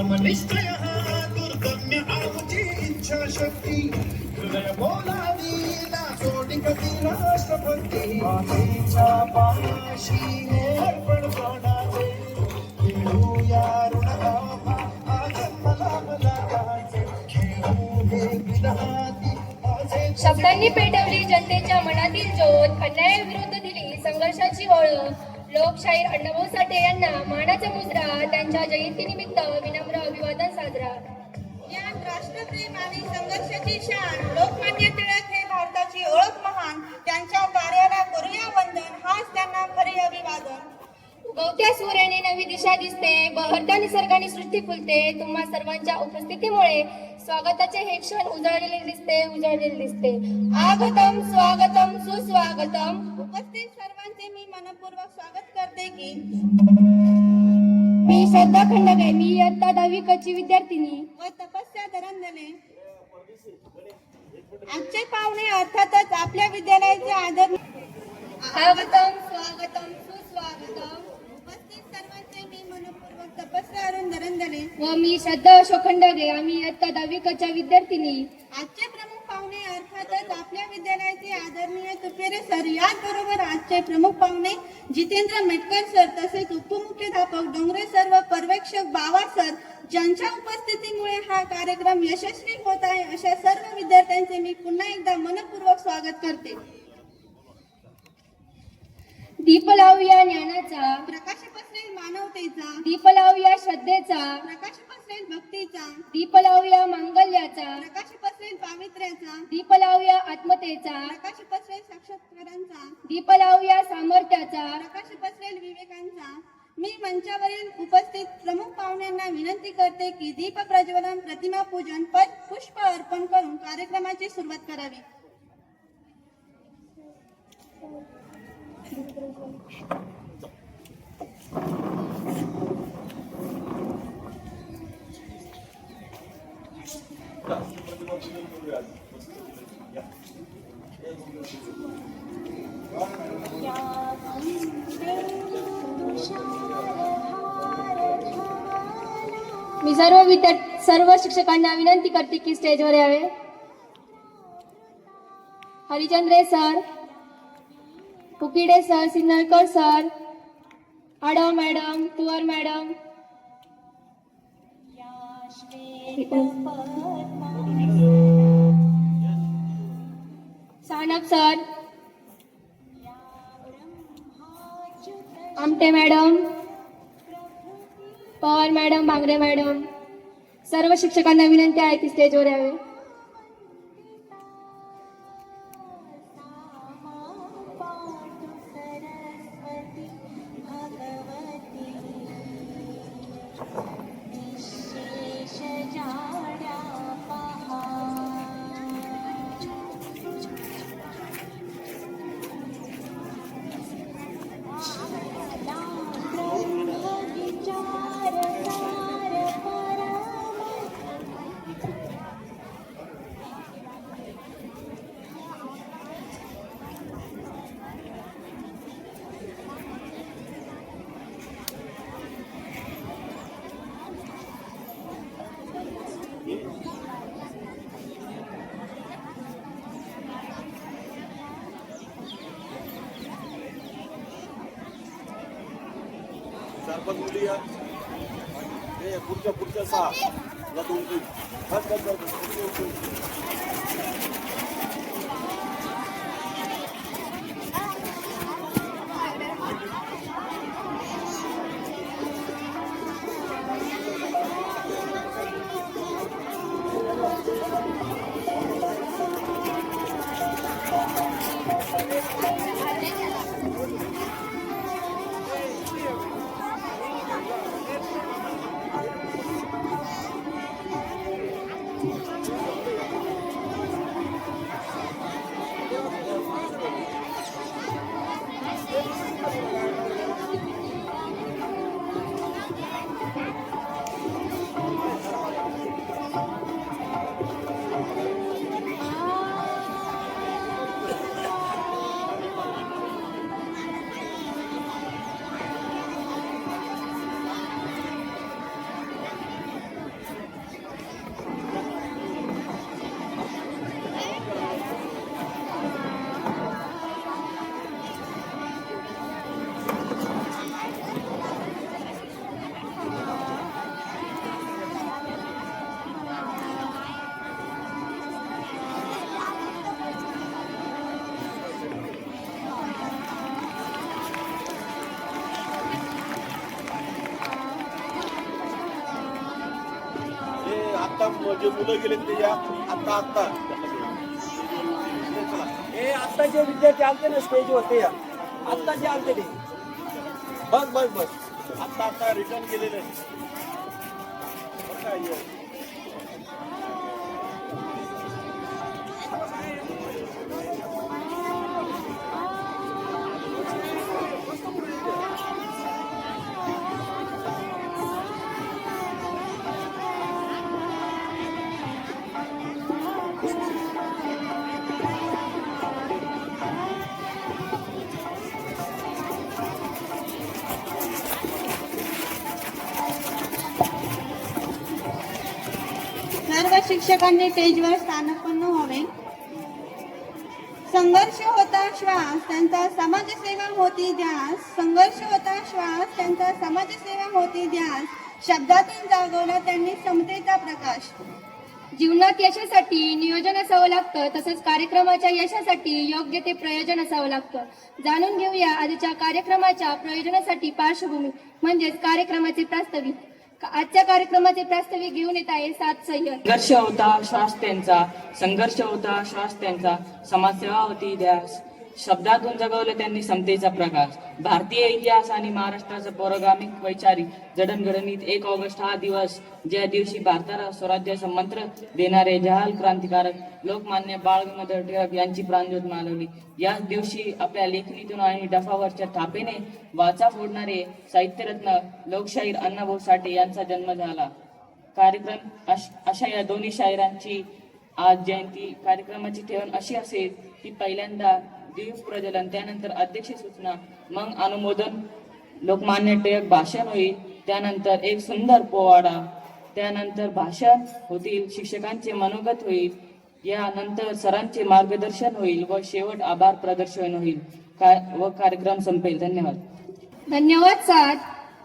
समनिश्चय दुर्गम्य आमची इच्छा शक्ती हृदय बोलावी ना सोडी कधी राष्ट्रभक्ती मातेच्या पाशी हे अर्पण प्राणाचे खेळूया ऋणगाभा आज मला मुलाचे खेळू हे विधाती शब्दांनी पेटवली जनतेच्या मनातील ज्योत, अन्यायाविरुद्ध दिली संघर्षाची ओळख. लोकशाहीर अण्णाभाऊ साठे यांना मानाचा मुजरा, त्यांच्या जयंतीनिमित्त विनम्र अभिवादन साजरा. ज्ञान, राष्ट्रप्रेम आणि संघर्षाची शान, लोकमान्य टिळक हे भारताची ओळख महान, त्यांच्या कार्याला करूया वंदन, हाच त्यांना खरे अभिवादन. उगवत्या सूर्याने नवी दिशा दिसते, बहरत्या निसर्गाने सृष्टी फुलते. तुम्हा सर्वांच्या उपस्थितीमुळे स्वागताचे हे क्षण उजळलेले दिसते. आगतम स्वागतम सुस्वागतम. उपस्थित सर्वांचे मी मनपूर्वक स्वागत करते की मी श्रद्धा खंडगे, मी इयत्ता 10वी क ची विद्यार्थिनी व तपस्या दरंदले. आजचे पाहुणे अर्थातच आपल्या विद्यालयाचे आदर. आगतम स्वागतम सुस्वागतम. उपस्थित सर्वांचे मी मनपूर्वक तपस्या अरुण दरंदले व मी श्रद्धा अशोक खंडगे, आम्ही इयत्ता 10वी क च्या विद्यार्थिनी. आजचे प्रमुख पाहुणे अर्थातच आपल्या विद्यालयाचे आदरणीय तुपेरे सर, याचबरोबर आजचे प्रमुख पाहुणे जितेंद्र मेटकर सर, तसेच उपमुख्याध्यापक डोंगरे सर व पर्यवेक्षक बावा सर, ज्यांच्या उपस्थितीमुळे हा कार्यक्रम यशस्वी होत आहे, अशा सर्व विद्यार्थ्यांचे मी पुन्हा एकदा मनपूर्वक स्वागत करते. दीप लावूया ज्ञानाचा, प्रकाश पसरेल मानवतेचा, दीप लावूया श्रद्धेचा, प्रकाश पसरेल भक्तीचा, दीप लावूया मांगल्याचा, प्रकाश पसरेल पावित्र्याचा, दीप लावूया आत्मतेचा, प्रकाश पसरेल साक्षात्कारांचा, दीप लावूया सामर्थ्याचा. प्रकाश पसरेल विवेकांचा. मी मंचावरील उपस्थित प्रमुख पाहुण्यांना विनंती करते की दीप प्रज्वलन, प्रतिमा पूजन, पुष्प अर्पण करून कार्यक्रमाची सुरुवात करावी. मी सर्व शिक्षकांना विनंती करते की स्टेजवर यावे. Harichandre sir, Kukide sir, Sinnarkar sir, Adav madam, Tuvar madam, Sanap sir, Amte madam, Pawar madam, Bhangre madam, सर्व शिक्षकांना विनंती आहे की स्टेजवर यावे. पुढच्या 6 या 2-3 जे मुलं गेले त्याच्या आत्ता हे आता जे विद्यार्थी आलते ना स्टेज होते आता जे आलते ते बस आत्ता रिटर्न केलेले सर्व शिक्षकांनी स्टेजवर स्थानापन्न व्हावे. संघर्ष होता श्वास त्यांचा समाजसेवा होती ध्यास. संघर्ष होता श्वास त्यांचा समाजसेवा होती ध्यास. शब्दातून जागवला त्यांनी समतेचा प्रकाश. जीवनात यशासाठी नियोजन असावं लागतं, तसंच कार्यक्रमाच्या यशासाठी योग्य ते प्रयोजन असावं लागतं. जाणून घेऊया आजच्या कार्यक्रमाच्या प्रयोजनासाठी पार्श्वभूमी म्हणजेच कार्यक्रमाचे प्रास्ताविक. आजच्या कार्यक्रमाचे प्रास्ताविक घेऊन येत आहे सात सह्य. संघर्ष होता श्वास त्यांचा, संघर्ष होता श्वास त्यांचा, समाजसेवा होती ध्यास. शब्दातून जगवले त्यांनी समतेचा प्रकाश. भारतीय इतिहास आणि महाराष्ट्राचा पौराणिक वैचारिक जडणघडणीत 1 ऑगस्ट हा दिवस, ज्या दिवशी भारताला स्वराज्याचा मंत्र देणारे जहाल क्रांतिकारक लोकमान्य बाळ गंगाधर टिळक यांची प्राणज्योत मालवली. याच दिवशी आपल्या लेखणीतून आणि डफावरच्या थापेने वाचा फोडणारे साहित्यरत्न लोकशाहीर अण्णाभाऊ साठे यांचा जन्म झाला. कार्यक्रम अशा या दोन्ही शाहिरांची आज जयंती. कार्यक्रमाची ठेवण अशी असेल की पहिल्यांदा दीप प्रज्वलन, त्यानंतर अध्यक्ष सूचना, मग अनुमोदन, लोकमान्य टिळक भाषण होईल, त्यानंतर एक सुंदर पोवाडा, त्यानंतर भाषण होतील, शिक्षकांचे मनोगत होईल, यानंतर सरांचे मार्गदर्शन होईल व शेवट आभार प्रदर्शन होईल व कार्यक्रम संपेल. धन्यवाद. धन्यवाद सात.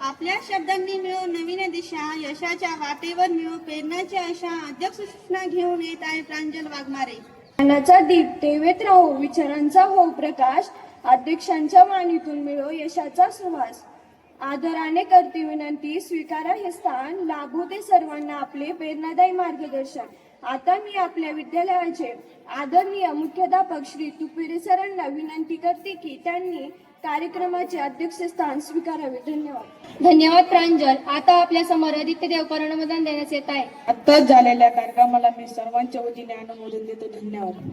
आपल्या शब्दांनी मिळवून नवीन दिशा, यशाच्या वाटेवर मिळवू प्रेरणाची आशा. अध्यक्ष सूचना घेऊन येत आहे प्रांजल वाघमारे. ज्ञानाचा दीप तेवेत राहो, विचारांचा हो प्रकाश. अध्यक्षांच्या वाणीतून मिळो यशाचा सुवास. आदराने करते विनंती, स्वीकारा हे स्थान. लाभू दे सर्वांना आपले प्रेरणादायी मार्गदर्शन. आता मी आपल्या विद्यालयाचे आदरणीय मुख्याध्यापक श्री तुपेरे सरांना विनंती करते की त्यांनी कार्यक्रमाचे अध्यक्षस्थान स्वीकारावे. धन्यवाद. धन्यवाद प्रांजल. आता आपल्या समोर आदित्य देवकर अनुमोदन देण्यात येत आहे. आत्ताच झालेल्या कार्यक्रमाला मी सर्वांच्या वतीने अनुमोदन देतो. धन्यवाद.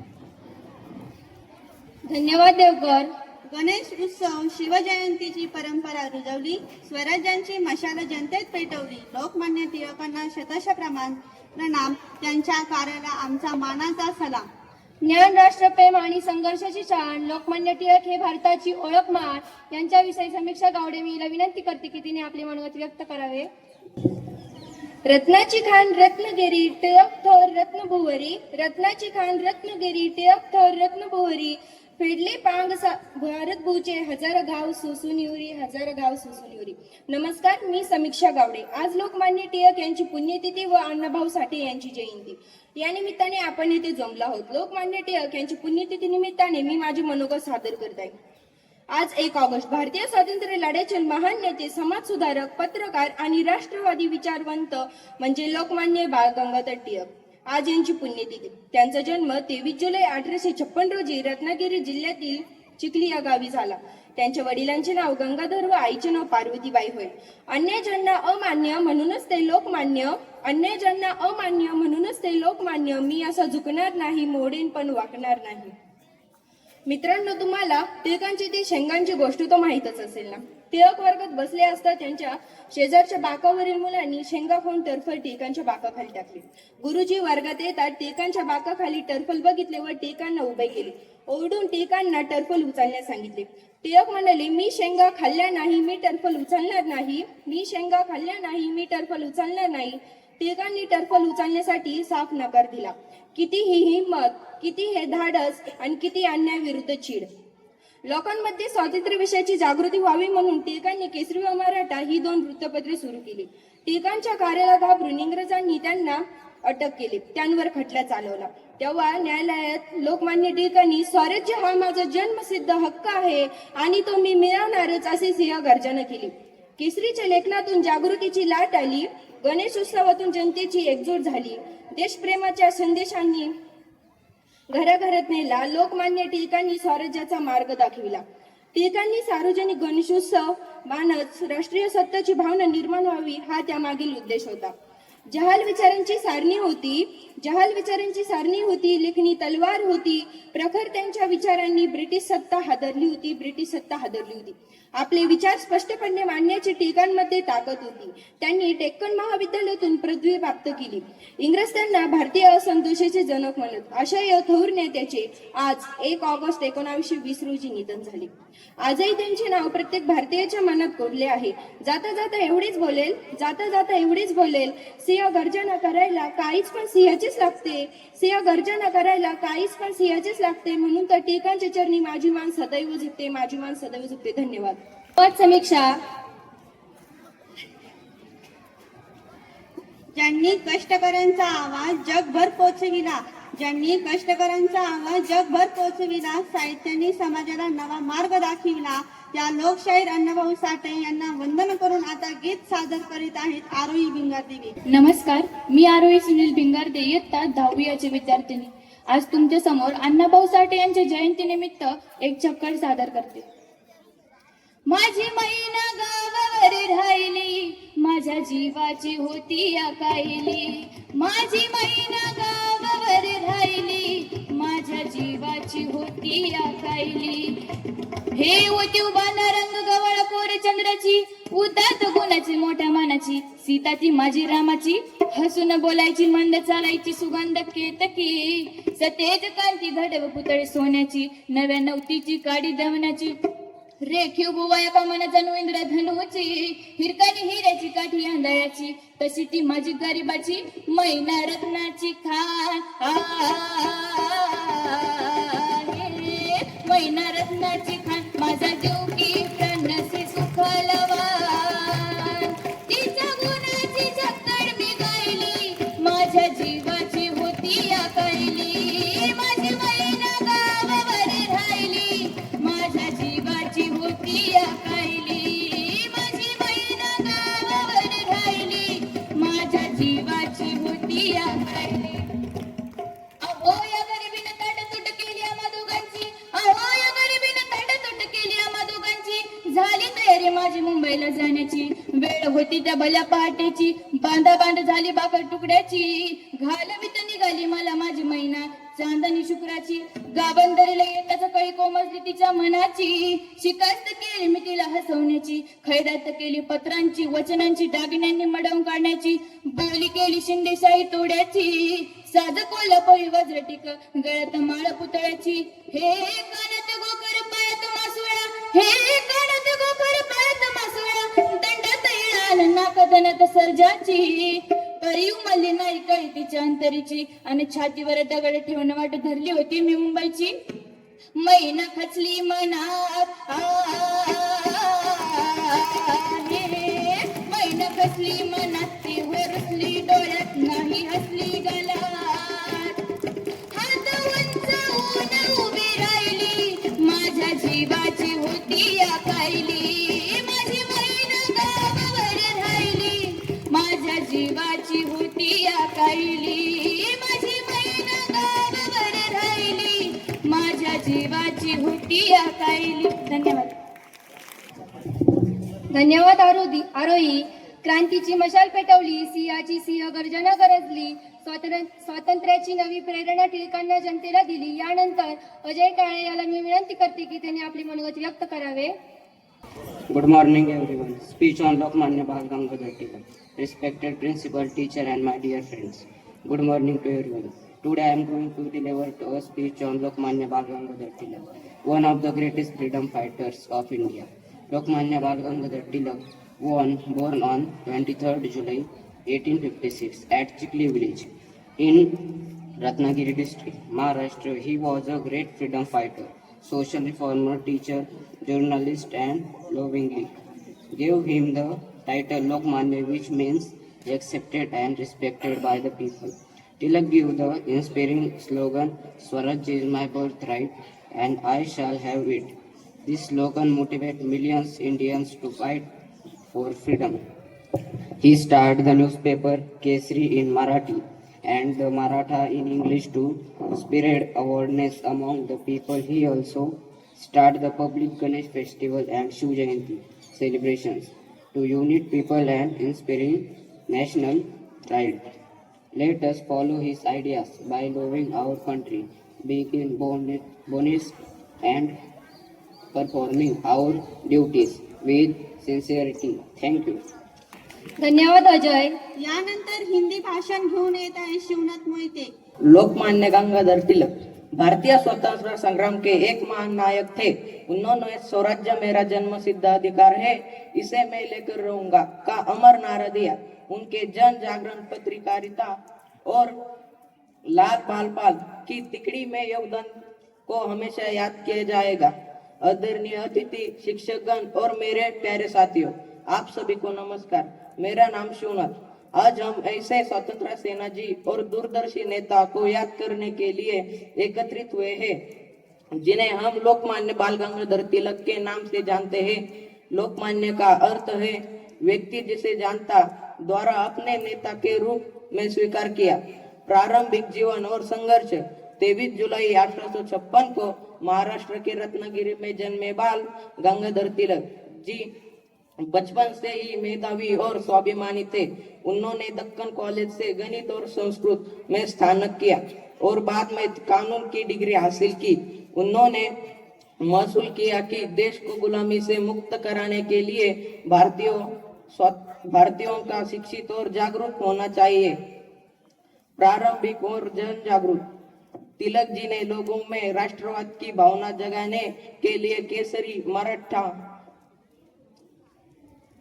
धन्यवाद देवकर. गणेश उत्सव शिवजयंतीची परंपरा रुजवली. स्वराज्यांची मशाल जनतेत पेटवली. लोकमान्य टिळकांना शतश प्रणाम. त्यांच्या कार्याला आमचा मानाचा सलाम. ज्ञान, राष्ट्रप्रेम आणि संघर्षाची शान लोकमान्य टिळक हे भारताची ओळख मान. यांच्याविषयी समीक्षा गावडे मी विनंती करते की तिने आपले मनोगत व्यक्त करावे. रत्नाची खान रत्नगिरी टिळक थोर रत्नभुवरी. रत्नाची खान रत्नगिरी टिळक थोर रत्नभुवरी. फेडले पांग भारत भूचे हजार गाव सुसून युरी. हजार गाव सुसून युरी. नमस्कार, मी समीक्षा गावडे. आज लोकमान्य टिळक यांची पुण्यतिथी व अण्णाभाऊ साठे यांची जयंती. या निमित्ताने आपण येथे जमलो आहोत. लोकमान्य टिळक यांची पुण्यतिथी निमित्ताने मी माझे मनोगत सादर करत आहे. आज 1 ऑगस्ट भारतीय स्वातंत्र्य लढ्याचे महान नेते, समाजसुधारक, पत्रकार आणि राष्ट्रवादी विचारवंत म्हणजे लोकमान्य बाळ गंगाधर टिळक. आज यांची पुण्यतिथी. त्यांचा जन्म 23 जुलै 1856 रोजी रत्नागिरी जिल्ह्यातील चिखली या गावी झाला. त्यांच्या वडिलांचे नाव गंगाधर व आईचे नाव पार्वतीबाई होय. अन्य ज्यांना अमान्य म्हणूनच ते लोकमान्य. अन्य ज्यांना अमान्य म्हणूनच ते लोकमान्य. मी असं झुकणार नाही, मोडेन पण वाकणार नाही. मित्रांनो, तुम्हाला टिळकांची ती शेंगांची गोष्ट तो माहीतच असेल ना. टिळक वर्गात बसले असता त्यांच्या शेजारच्या बाकावरील मुलांनी शेंगा खाऊन टरफल टिळकांच्या बाकाखाली टाकली. गुरुजी वर्गात येतात टिळकांच्या बाकाखाली टरफल बघितले व टिळकांना उभे केले. ओरडून टिळकांना टरफल उचलण्यास सांगितले. टिळक म्हणाले, मी शेंगा खाल्ल्या नाही, मी टरफल उचलणार नाही. मी शेंगा खाल्ल्या नाही, मी टरफल उचलणार नाही. टिळकांनी टरफल उचलण्यासाठी साफ नकार दिला. किती ही हिंमत, किती हे धाडस आणि किती अन्याय विरुद्ध चीड. लोकांमध्ये स्वातंत्र्य विषयाची जागृती व्हावी म्हणून टिळकांनी केसरी व मराठा ही 2 वृत्तपत्रे सुरू केली. टिळकांच्या कार्याला घाबरून इंग्रजांनी त्यांना अटक केली, त्यांवर खटला चालवला. तेव्हा न्यायालयात लोकमान्य टिळकांनी स्वराज्य हा माझा जन्मसिद्ध हक्क आहे आणि तो मी मिळवणारच अशी सिंह गर्जना केली. केसरीच्या लेखनातून जागृतीची लाट आली, गणेश उत्सवातून जनतेची एकजूट झाली, देशप्रेमाच्या संदेशांनी घराघरात नेला, लोकमान्य टिळकांनी स्वराज्याचा मार्ग दाखविला. टिळकांनी सार्वजनिक गणेशोत्सव मानत राष्ट्रीय सत्तेची भावना निर्माण व्हावी हा त्यामागील उद्देश होता. जहाल विचारांची सारणी होती, लेखणी तलवार होती. प्रखर त्यांच्या विचारांनी ब्रिटिश सत्ता हादरली होती. आपले विचार स्पष्टपणे मांडण्याची टिळकांमध्ये ताकद होती. त्यांनी डेक्कन महाविद्यालयातून पदवी प्राप्त केली. इंग्रज त्यांना भारतीय असंतोषाचे जनक म्हणत. अशा या थोर नेत्याचे आज 1 ऑगस्ट 1920 रोजी निधन झाले. आजही त्यांचे नाव प्रत्येक भारतीयाच्या मनात कोरले आहे. जाता जाता एवढेच बोलेल, सिंह गर्जना करायला काहीच पण सिंहाचेच लागते. म्हणून तर टिळकांच्या चरणी माझी मान सदैव झुकते. धन्यवाद. पद समीक्षा. ज्यांनी कष्टकऱ्यांचा आवाज जगभर पोचविला, साहित्याने समाजाला नवा मार्ग दाखविला, या लोकशाहीर अण्णाभाऊ साठे यांना वंदन करून आता गीत सादर करीत आहेत आरोही भिंगार देवी. नमस्कार, मी आरोही सुनील भिंगारदे, इयत्ता 10वी विद्यार्थिनी. आज तुमच्या समोर अण्णाभाऊ साठे यांच्या जयंतीनिमित्त एक चक्कर सादर करते. माझी मैना गावावर राहिली, माझ्या जीवाची होती अकायली. माझी मैना गावावर राहिली, माझ्या जीवाची होती अकायली. हे होती उभाना रंग गवळ कोरे चंद्राची, उदात गुणाची मोठ्या मानाची. सीता ती माझी रामाची, हसून बोलायची मंद चालायची सुगंध केतकी. सतेज कांती घडव पुतळे सोन्याची, नव्या नवतीची काडी दमनाची. रेखीव बुवाया कमन जणू इंद्रधनुची, हिरकानी हिऱ्याची काठी आंधळ्याची. तशी ती माझी गरीबाची मैना रत्नाची खान. मैना रत्नाची खान, माझा जीव की प्राणसे सुखालवान. तिच्या गुणाची झक्कड मी गायली, माझ्या जीवाची होती अकायली. माझी मैना गावावर राहिली, माझ्या जीवाची होती अकायली. माझी मैना गावावर राहिली, माझ्या जीवाची होती अकायली. अहो या गरिबीनं ताटातूट केली आम्हा दोघांची, अहो या गरिबीनं ताटातूट केली आम्हा दोघांची. झाली तयारी माझी मुंबईला जाण्याची, वेळ होती त्या भल्या पहाटेची. बांध झाली भाकर तुकड्याची, घालवीत निघाली मला माझी मैना चांदणी शुक्राची. गावंदरीला येताच कळी कोमजली तिच्या मनाची, शिकास्त केली मी तिला हसवण्याची. खैरात केली पत्रांची वचनांची, दागिन्यांनी मडवून काढण्याची. बोली केली शिंदेशाही तोड्याची, साज कोल्हापुरी वज्रटिक गळ्यात माळ पुतळ्याची. हे कानात गोकर पायात मासोळा, हे कानात गोकर पायात मासोळा. दंडात इळाल नाकदनात सर्जाची, परी उमलली नाही कळी तिच्या अंतरीची. आणि छातीवर दगड ठेवून वाट धरली होती मी मुंबईची. मैना खचली मनात, मैना खचली मनात, ती हरसली डोळ्यात नाही हसली गलात. हात उंचावून उभी राहिली, माझ्या जीवाची होती अकायली. माझी मैना गावावर राहिली, माझ्या जीवाची होती अकायली. माझी मैना गावावर राहिली, माझ्या जीवाची होती अकायली. धन्यवाद आरोही. क्रांतीची मशाल पेटवली, सिंह गर्जना गरजली. स्वातंत्र्याची नवी प्रेरणा टिळकांना जनतेला दिली. यानंतर अजय काळे याला मी विनंती करते की त्यांनी आपली मनोगत व्यक्त करावे. Good morning everyone. Speech on Lokmanya Bal Gangadhar Tilak. Respected principal, teacher and my dear friends. Good morning to everyone. Today I am going to deliver a speech on Lokmanya Bal Gangadhar Tilak, one of the greatest freedom fighters of India. Lokmanya Bal Gangadhar Tilak born on 23rd July 1856 at Chikli village in Ratnagiri district, Maharashtra. He was a great freedom fighter, social reformer, teacher, journalist, and lovingly gave him the title Lokmanya, which means accepted and respected by the people. Tilak gave the inspiring slogan, Swaraj is my birthright and I shall have it. This slogan motivated millions Indians to fight for freedom. He started the newspaper Kesari in Marathi and the Maratha in English to spread awareness among the people. He also started the public Ganesh festival and Shiv Jayanti celebrations to unite people and inspire national pride. Let us follow his ideas by loving our country, being honest and performing our duties with sincerity. Thank you. धन्यवाद अजय. यानंतर हिंदी भाषण घेऊन येत आहे शिवनाथ मोहिते. लोकमान्य गंगाधर तिलक भारतीय स्वतंत्रता संग्राम के एक महान नायक थे. उन्होंने स्वराज्य मेरा जन्म सिद्ध अधिकार है, इसे मैं लेकर रहूंगा का अमर नारा दिया. उनके जन जागरण पत्रकारिता और लाल बाल पाल की तिकड़ी में योगदान को हमेशा याद किया जाएगा. आदरणीय अतिथि, शिक्षकगण और मेरे प्यारे साथियों, आप सभी को नमस्कार. मेरा नाम शिवनाथ. आज हम ऐसे स्वतंत्रता सेना जी और दूरदर्शी नेता को याद करने के लिए एकत्रित हुए हैं जिन्हें हम लोकमान्य बाल गंगाधर तिलक के नाम से जानते हैं. लोकमान्य का अर्थ है व्यक्ति जिसे जनता द्वारा अपने नेता के रूप में स्वीकार किया. प्रारंभिक जीवन और संघर्ष 23 जुलाई 1856 को महाराष्ट्र के रत्नागिरी में जन्मे बाल गंगाधर तिलक जी बचपन से ही मेधावी और स्वाभिमानी थे. उन्होंने दक्कन कॉलेज से गणित और संस्कृत में स्नातक किया और बाद में कानून की डिग्री हासिल की. उन्होंने महसूल किया कि देश को गुलामी से मुक्त कराने के लिए भारतीयों का शिक्षित और जागरूक होना चाहिए. प्रारंभिक और जन जागरूक तिलक जी ने लोगों में राष्ट्रवाद की भावना जगाने के लिए केसरी मराठा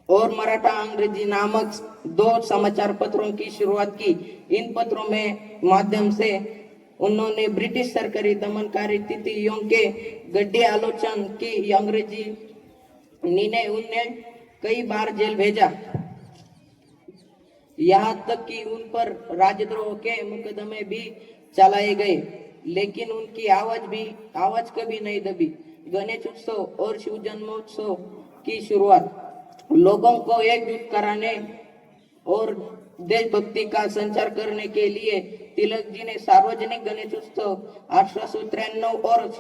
और मराठा अंग्रेजी नामक 2 समाचार पत्रों की शुरुआत की. इन पत्रों में माध्यम से उन्होंने ब्रिटिश सरकारी दमनकारी तिथियों के गड्ढे आलोचन की. अंग्रेजी ने उन्हें कई बार जेल भेजा, यहाँ तक कि उन पर राजद्रोह के मुकदमे भी चलाए गए, लेकिन उनकी आवाज कभी नहीं दबी. गणेश उत्सव और शिव जन्मोत्सव की शुरुआत लोगों को एकजुट कराने और देशभक्ति का संचार करने के लिए तिलक जी ने सार्वजनिक गणेश उत्सव 1893 और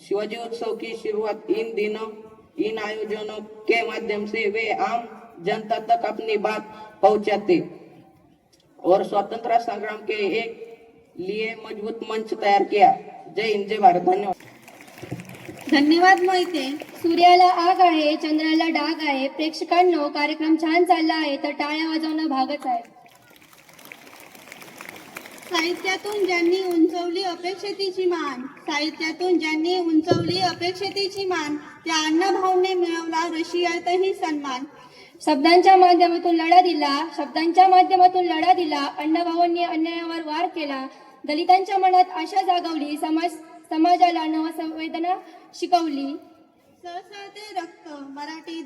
शिवाजी उत्सव की शुरुआत. इन आयोजनों के माध्यम से वे आम जनता तक अपनी बात पहुंचाते और स्वतंत्रता संग्राम के एक लिए मजबूत मंच तैयार किया. जय हिंद, जय भारत. धन्यवाद. धन्यवाद मोहिते. सूर्याला आग आहे, चंद्राला डाग आहे. प्रेक्षकांनो, कार्यक्रम छान चालला आहे तर टाळ्या वाजवणं भागच आहे. साहित्यातून ज्यांनी उंचवली अपेक्षेची मान त्या अण्णाभाऊने मिळवला रशियातही सन्मान. शब्दांच्या माध्यमातून लढा दिला. अण्णाभाऊंनी अन्यायावर वार केला. दलितांच्या मनात आशा जागवली. समाजाला नवसंवेदना शिकवली. सळसळते रक्त मराठी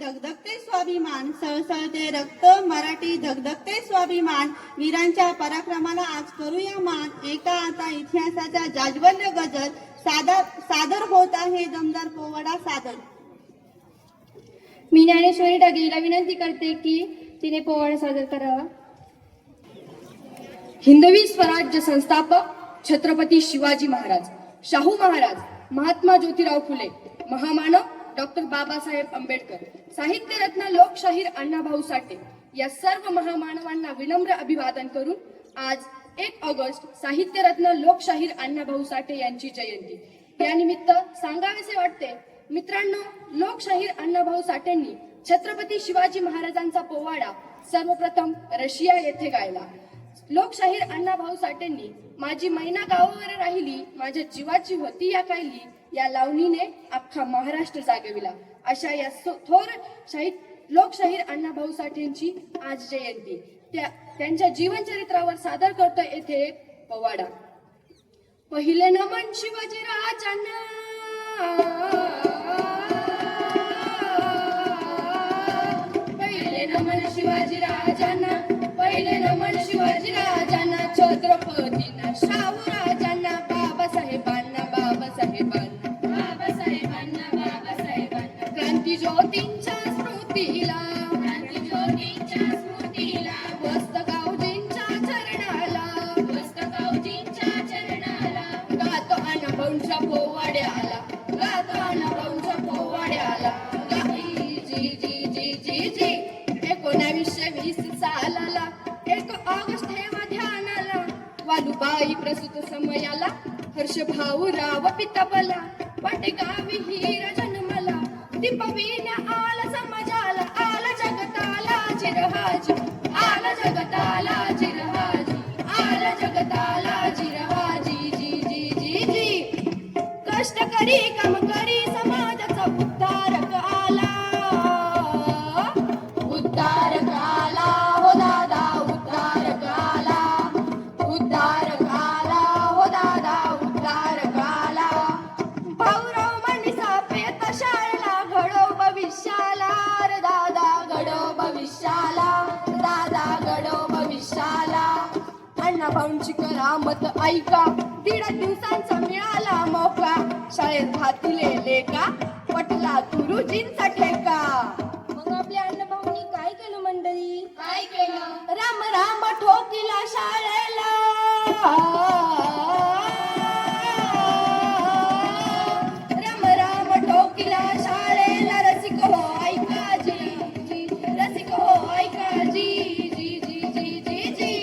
धगधगते स्वाभिमान. वीरांच्या पराक्रमाला आज करूया मान. एका आता इतिहासाचा जाज्वल्य गजर सादर होत आहे दमदार पोवाडा सादर. मी ज्ञानेश्वरी डगेला विनंती करते की तिने पोवाडा सादर करावा. हिंदवी स्वराज्य संस्थापक छत्रपती शिवाजी महाराज, शाहू महाराज, महात्मा ज्योतिराव फुले, महामानव डॉक्टर बाबासाहेब आंबेडकर, साहित्यरत्न लोकशाहीर अण्णाभाऊ साठे या सर्व महामानवांना विनम्र अभिवादन करून आज 1 ऑगस्ट साहित्यरत्न लोकशाहीर अण्णाभाऊ साठे यांची जयंती. या निमित्त सांगावेसे वाटते, मित्रांनो, लोकशाहीर अण्णाभाऊ साठेंनी छत्रपती शिवाजी महाराजांचा पोवाडा सर्वप्रथम रशिया येथे गायला. लोकशाहीर अण्णाभाऊ साठेंनी माझी मैना गावावर राहिली, माझ्या जीवाची होती या कायली या लावणीने अख्खा महाराष्ट्र जागविला. अशा या थोर लोकशाहीर अण्णाभाऊ साठेंची आज जयंती. त्यांच्या जीवनचरित्रावर सादर करतो येथे एक पोवाडा. पहिले नमन शिवाजी राजांना, पहिले नमन शिवाजी राजांना, पहिले नमन शिवाजी राजांना, छत्रपतींना, शाहू राजांना, बाबासाहेबांना, बाबासाहेबांना, बाबासाहेबांना, बाबासाहेबांना, क्रांती ज्योतींच्या स्मृती आई प्रसूत समयाला हर्ष भाऊ राव पितापला वाटे गावी हिरा जन्मला दीपविण्या आला समाजाला आला जगताला चिरहाजी आला जगताला चिरहाजी आला जगताला चिरहाजी जी जी जी जी कष्ट करी काम करी समाजाचा उद्धारक आला उद्धारक आला हो दादा उद्धारक आला उद्धारक आला हो दादा उद्धारक आला भाऊराव मांडी सापे आता शाळेला घडो भविष्याला रे दादा घडो भविष्याला दादा घडो भविष्याला अण्णा भाऊंची करामत ऐका 1.5 दिवसांचा मिळाला मोका शाळेत घातले लेका पटला गुरुजींचा ठेका मग आपल्या अण्णा भाऊंनी काय केलं मंडळी काय केलं राम राम ठोकीला शाळेला राम राम ठोकीला शाळेला रसिक हो ऐका जी रसिक हो ऐका जी जी जी जी जी जी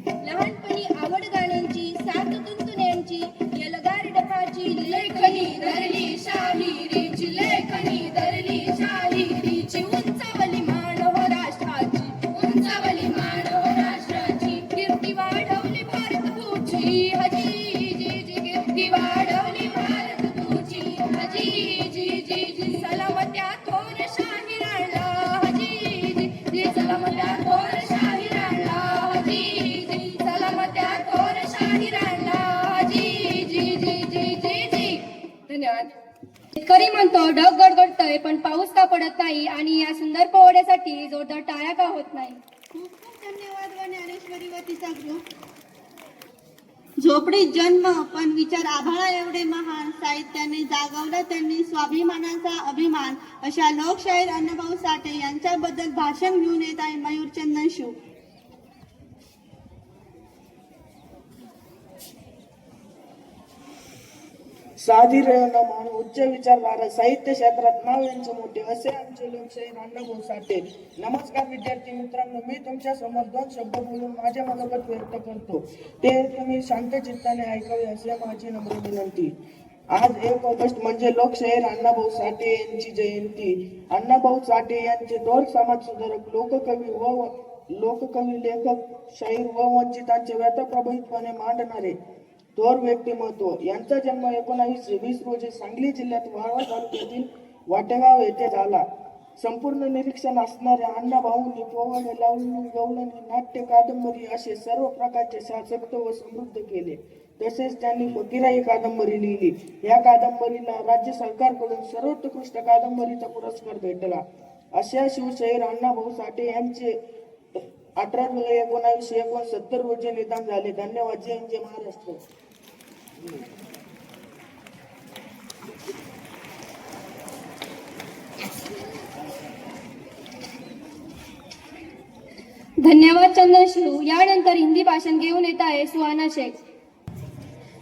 लहानपणी आवड गाण्यांची सात तुंतुण्यांची यलगार डपाची लेखनी धरली शाहिरीची लेखनी धरली शाहिरीची उंचावली मान हो राष्ट्राची उंचावली मान हो राष्ट्राची कीर्ती वाढवली भारत तुझी हजी जी जी कीर्ती वाढवली भारत तुझी हजी जी जी जी सलामत्या थोर शाहिराला हजी जी जी सलामत्या थोर शाहिराला हजी जी सलामत्या थोर शाहिराला हजी जी जी जी जी जी धन्यवाद. शेतकरी म्हणतो ढग गडगडतय पण पाऊस का पडत नाही आणि या सुंदर पोहण्यासाठी जोरदार टाळ्या का होत नाही. खूप खूप धन्यवाद व ज्ञानेश्वरी व तिचा ग्रुप. झोपडीत जन्म पण विचार आभाळा एवढे महान साहित्याने जागवला त्यांनी स्वाभिमानाचा अभिमान अशा लोकशाहीर अण्णाभाऊ साठे यांच्याबद्दल भाषण घेऊन येत आहे मयूरचंदन शिव. साधी न मान उच्च विचारधारा साहित्य क्षेत्रात नाव यांचे मोठे असे आमचे लोकशाहीर अण्णाभाऊ साठे. नमस्कार विद्यार्थी मित्रांनो, मी तुमच्या समोर 2 शब्द बोलून माझे मनोगत व्यक्त करतो. ते तुम्ही शांत चित्ताने ऐकावे असे माझी नम्र विनंती. आज 1 ऑगस्ट म्हणजे लोकशाहीर अण्णाभाऊ साठे यांची जयंती. अण्णाभाऊ साठे यांचे थोर समाज सुधारक, लोककवी, लेखक, शाहीर व वंचितांचे व्यथा प्रभावीपणे मांडणारे थोर व्यक्तिमत्व. यांचा जन्म 1920 रोजी सांगली जिल्ह्यात वाळवा तालुक्यातील वाटेगाव येथे झाला. संपूर्ण निरीक्षण असणाऱ्या अण्णाभाऊंनी पोवाडे, लावणी, गवळणी, नाट्य, कादंबरी असे सर्व प्रकारचे साहित्य व समृद्ध केले. तसेच त्यांनी फकीरा ही कादंबरी लिहिली. या कादंबरीला राज्य सरकारकडून सर्वोत्कृष्ट कादंबरीचा पुरस्कार भेटला. अशा शिवशाहीर अण्णाभाऊ साठे यांचे 18 जुलै 1969 रोजी निधन झाले. धन्यवाद. जय हिंद, जय महाराष्ट्र. धन्यवाद चंदन शिव. यानंतर हिंदी भाषण घेऊन येत आहे सुहाना शेख.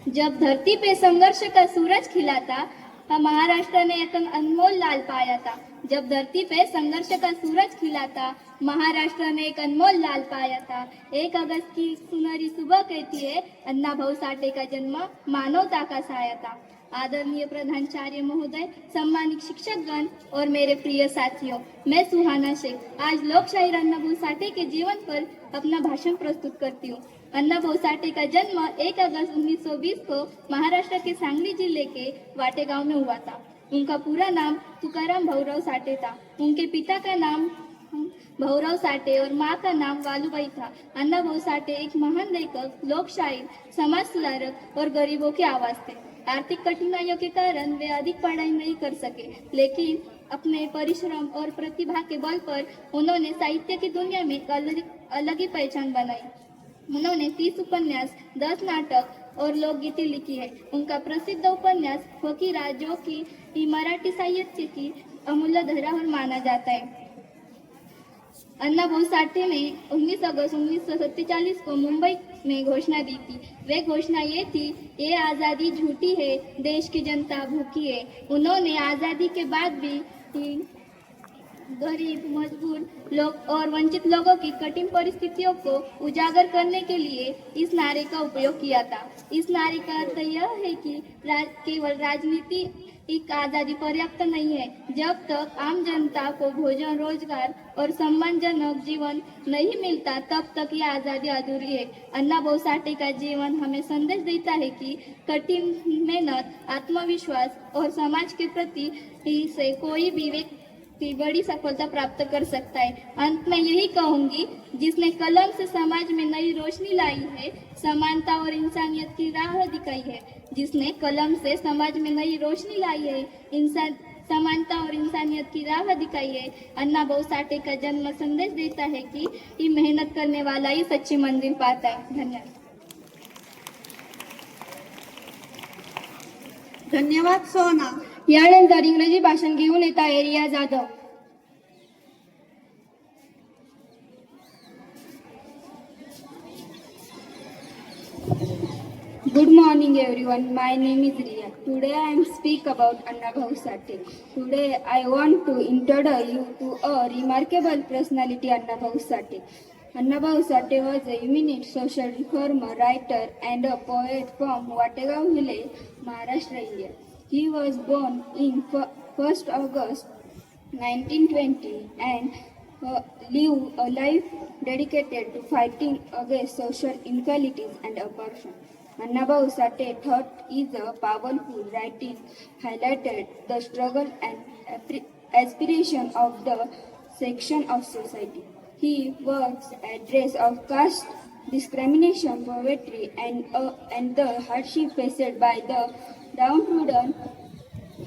जब धरती पे संघर्ष का सूरज खिला था, महाराष्ट्र ने एक अनमोल लाल पाया था. जब धरती पे संघर्ष का सूरज खिला था, महाराष्ट्र ने एक अनमोल लाल पाया था. 1 अगस्त की सुनहरी सुबह कहती है, अण्णाभाऊ साठे का जन्म मानवता का साया था. आदरणीय प्रधानाचार्य महोदय, सम्मानित शिक्षकगण और मेरे प्रिय साथियों, मैं सुहाना शेख आज लोकशाहीर अण्णाभाऊ साठे के जीवन पर अपना भाषण प्रस्तुत करती हूँ. अण्णाभाऊ साठे का जन्म 1 अगस्त 1920 को महाराष्ट्र के सांगली जिले के वाटेगांव में हुआ था. उनका पूरा नाम तुकाराम भाऊराव साठे था. उनके पिता का नाम भाऊराव साठे और माँ का नाम वालूबाई था. अण्णाभाऊ साठे एक महान लेखक, लोकशाहीर, समाज सुधारक और गरीबों की आवाज थे. आर्थिक कठिनाइयों के कारण वे अधिक पढ़ाई नहीं कर सके, लेकिन अपने परिश्रम और प्रतिभा के बल पर उन्होंने साहित्य की दुनिया में अलग ही पहचान बनाई. उन्होंने 30 उपन्यास, 10 नाटक और लोकगीतें लिखी है. उनका प्रसिद्ध उपन्यास फकीरा, जो कि मराठी साहित्य की अमूल्य धरोहर माना जाता है. अण्णाभाऊ साठे ने 19 अगस्त 1947 को मुंबई में घोषणा दी थी. वे घोषणा ये थी, ये आज़ादी झूठी है, देश की जनता भूखी है. उन्होंने आज़ादी के बाद भी गरीब, मजबूर लोग और वंचित लोगों की कठिन परिस्थितियों को उजागर करने के लिए इस नारे का उपयोग किया था। इस नारे का अर्थ यह है कि केवल राजनीति एक आज़ादी पर्याप्त नहीं है। जब तक आम जनता को भोजन, रोजगार और सम्मानजनक जीवन नहीं मिलता, तब तक यह आज़ादी अधूरी है। अन्ना भाऊ साठे का जीवन हमें संदेश देता है कि कठिन मेहनत, आत्मविश्वास और समाज के प्रति से कोई भी व्यक्ति बड़ी सफलता प्राप्त कर सकता है। अंत में यही कहूंगी, जिसने कलम से समाज में नई रोशनी लाई है, समानता और इंसानियत की राह दिखाई है। जिसने कलम से समाज में नई रोशनी लाई है, समानता और इंसानियत की राह दिखाई है। अन्ना भाऊ साठे का जन्म संदेश देता है कि मेहनत करने वाला ही सच्ची मंजिल पाता है। धन्यवाद। धन्यवाद सोना. यानंतर इंग्रजी भाषण घेऊन येत आहे Riya Jadhav. Good morning everyone. My name is Riya. Today I am speak about Anna Bhau Sathe. Today I want to introduce you to a remarkable personality, Anna Bhau Sathe. Anna Bhau Sathe was a eminent social reformer, writer and a poet from Wategaon village, Maharashtra, India. He was born in 1st August 1920 and lived a life dedicated to fighting against social inequalities and oppression. Anna Bhau Sathe thought is a powerful writing highlighted the struggle and aspiration of the section of society. He works address of caste discrimination, poverty, and the hardship faced by the downtrodden.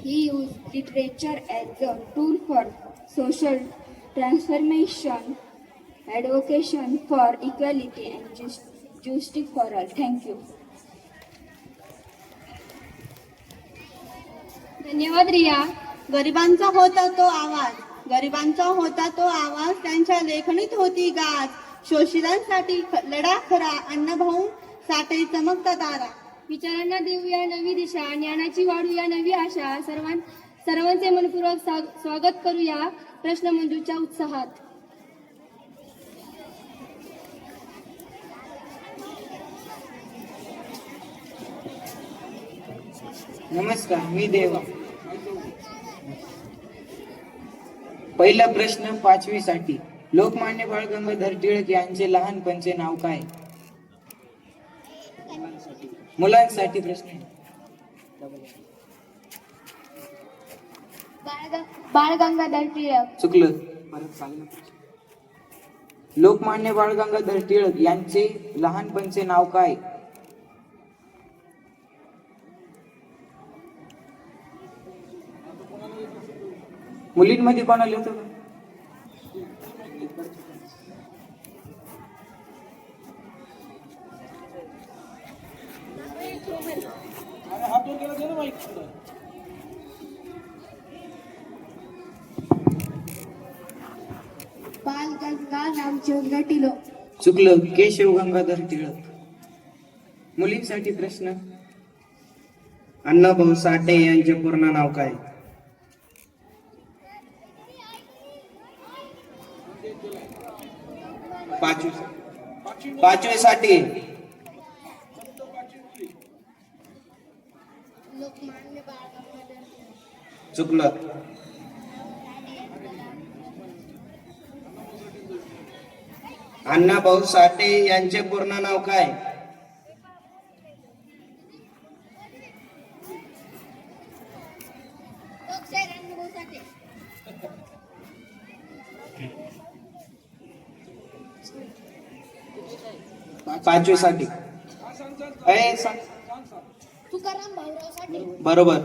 He used literature as a tool for social transformation, advocacy for equality, and justice for all. Thank you. धन्यवाद रिया. गरिबांचा होता तो आवाज, गरिबांचा होता तो आवाज, त्यांच्या लेखणीत होती गाज. शोषितांसाठी लढा खरा, अण्णाभाऊ साठे चमकता तारा. विचारांना देऊया नवी दिशा, ज्ञानाची वाढूया नवी आशा. सर्वांचे मनपूर्वक स्वागत करूया प्रश्नमंजुषा उत्साहात. नमस्कार, मी देवा. पहिला प्रश्न 5वी साठी. लोकमान्य बाळ गंगाधर टिळक यांचे लहानपणचे नाव काय? मुलांसाठी प्रश्न आहे. बाळ गंगाधर टिळक. चुकलं. लोकमान्य बाळ गंगाधर टिळक यांचे लहानपणचे नाव काय? मुलींमध्ये कोणाला होतं का? बाल गंगाधर टिळक. चुकलं. केशव गंगाधर टिळक. मुलींसाठी प्रश्न. अण्णाभाऊ साठे यांचे पूर्ण नाव काय? पाचवी साठी. चुकलं. अण्णाभाऊ साठे यांचे पूर्ण नाव काय? पाचवी साठी. तुकाराम भाऊराव साठे. बरोबर.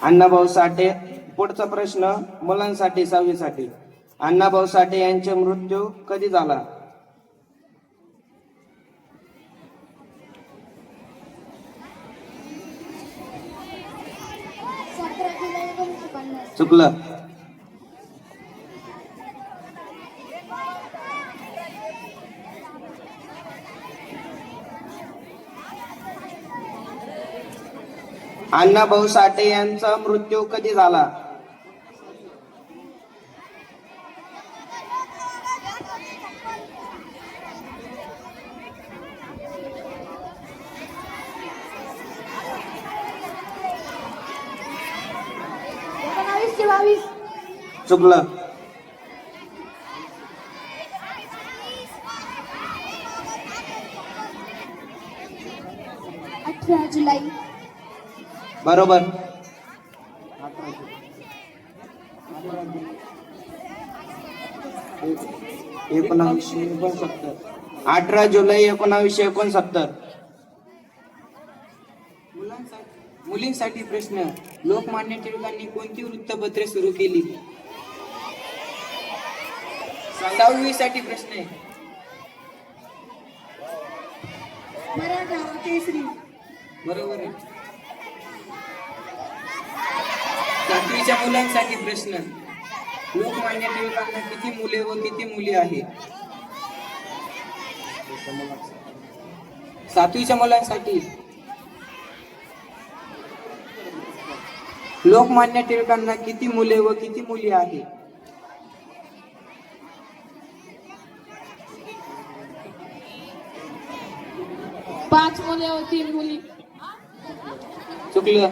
अण्णाभाऊ साठे. पुढचा प्रश्न मुलांसाठी 6वी साठी. अण्णाभाऊ साठे यांचा मृत्यू कधी झाला? चुकलं. अण्णाभाऊ साठे यांचा मृत्यू कधी झाला? चुकलं. 18 जुलै. बरोबर. 18 जुलै 1969. मुलींसाठी प्रश्न. लोकमान्य टिळकांनी कोणती वृत्तपत्रे सुरू केली? 6वी साठी प्रश्न आहे. मराठा केसरी. बरोबर आहे. 7वीच्या मुलांसाठी प्रश्न. लोकमान्य टिळकांना किती मुले व किती मुली आहेत? 7वीच्या मुलांसाठी. लोकमान्य टिळकांना किती मुले व किती मुली आहेत? 5 मुले व 3 मुली. चुकलं.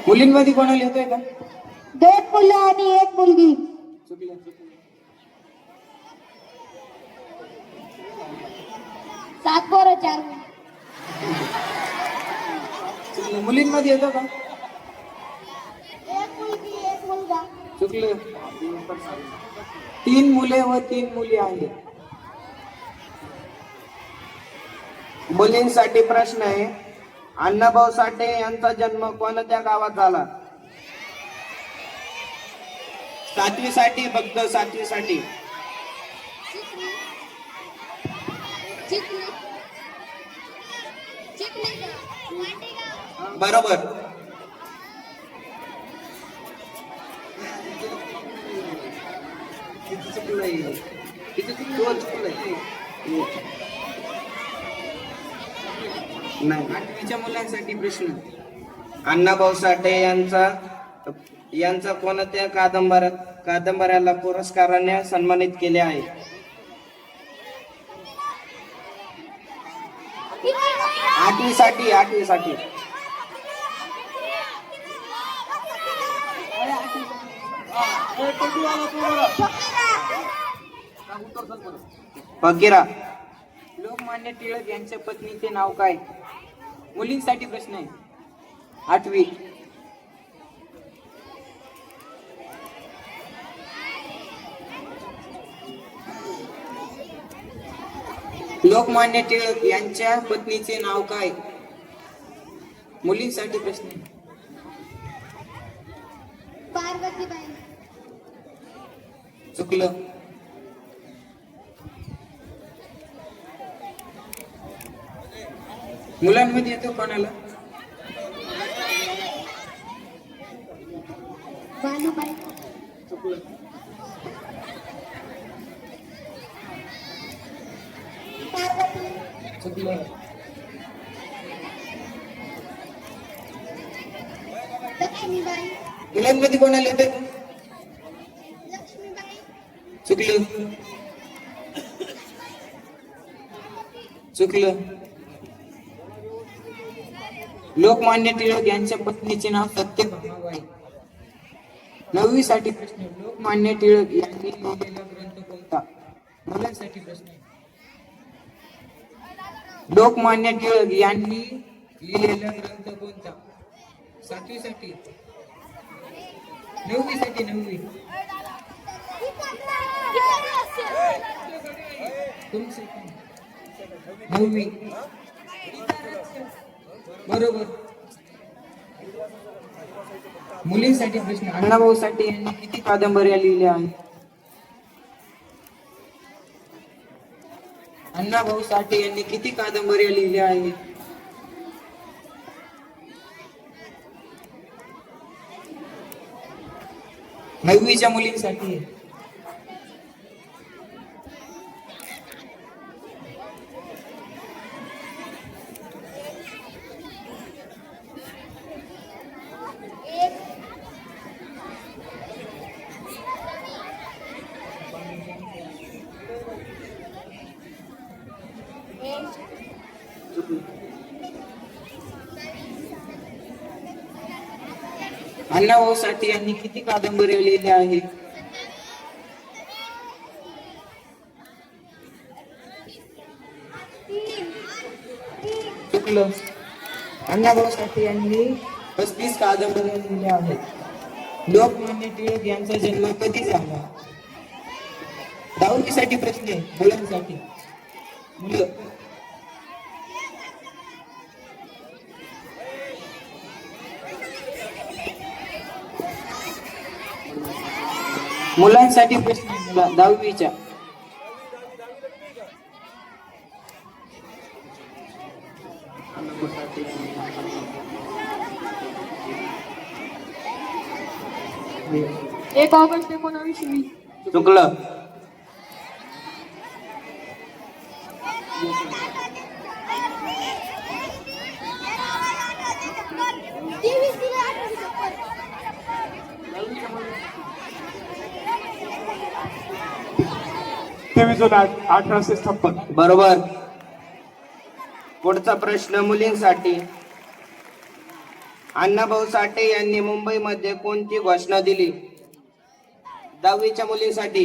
मुलींमध्ये कोणाला येतोय का? 2 मुलं आणि 1 मुलगी. चुकलं. 7 पोरं 4 मुली. चुकलं. मुलींमध्ये येतो का? 1 मुलगी 1 मुलगा. चुकलं. 3 मुले व 3 मुली आहेत. मुलींसाठी प्रश्न आहे. अण्णाभाऊ साठे यांचा जन्म कोणत्या गावात झाला? 7वी साठी फक्त 7वी साठी. चिखली. बरोबर. नाही. 8वीच्या मुलांसाठी प्रश्न. अण्णाभाऊ साठे यांचा कोणत्या कादंबऱ्याला पुरस्काराने सन्मानित केले आहे? 8वी साठी. 8वी साठी. फकीरा. लोकमान्य टिळक यांच्या पत्नीचे नाव काय? मुलींसाठी प्रश्न आहे. 8वी. लोकमान्य टिळक यांच्या पत्नीचे नाव काय? मुलींसाठी प्रश्न आहे. पार्वतीबाई. चुकलं. मुलांमध्ये येतो कोणाला? बानुबाई. चुकलं. पार्वती. चुकलं. लक्ष्मीबाई. मुलांमध्ये कोणाला येते? लक्ष्मीबाई. चुकलं. चुकलं. लोकमान्य टिळक यांच्या पत्नीचे नाव सत्यभामाबाई. 9वी साठी प्रश्न. लोकमान्य टिळक यांनी लिहिलेला ग्रंथ कोणता? मुलांसाठी प्रश्न. लोकमान्य टिळक यांनी लिहिलेला ग्रंथ कोणता? 7वी साठी. 9वी साठी. 9वी. तुमचं 9वी. बरोबर. मुलींसाठी प्रश्न. अण्णाभाऊ साठे यांनी किती कादंबऱ्या लिहिल्या आहेत? अण्णाभाऊ साठे यांनी किती कादंबऱ्या लिहिल्या आहेत? नववीच्या मुलींसाठी. अण्णाभाऊ साठे यांनी किती कादंबरी लिहिल्या आहेत? चुकलं. अण्णाभाऊ साठे यांनी 35 कादंबऱ्या लिहिल्या आहेत. लोकमान्य टिळक यांचा जन्म कधी झाला? दहावीसाठी प्रश्न आहे, मुलांसाठी. मुलांसाठी प्रश्न आहे, 10वीच्या. एक ऑगस्ट 1920. चुकलं. जून 1856. बरोबर. पुढचा प्रश्न मुलींसाठी. अण्णाभाऊ साठे यांनी मुंबईमध्ये कोणती घोषणा दिली? 10वीच्या मुलींसाठी.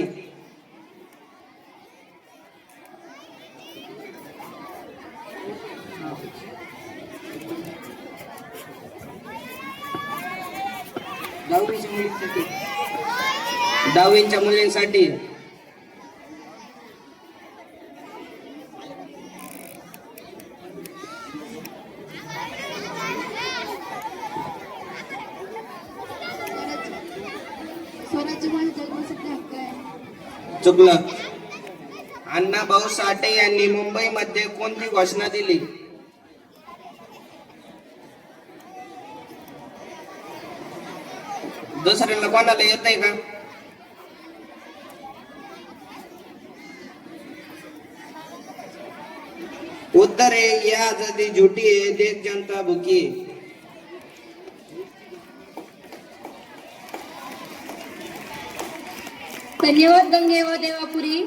दहावीच्या मुलींसाठी. चुकलं. अण्णाभाऊ साठे यांनी मुंबईमध्ये कोणती घोषणा दिली? दुसऱ्याला कोणाला येत आहे का? उत्तर है ये आजादी झूठी है, देख जनता भूखी है. धन्यवाद गंगे व देवापुरी.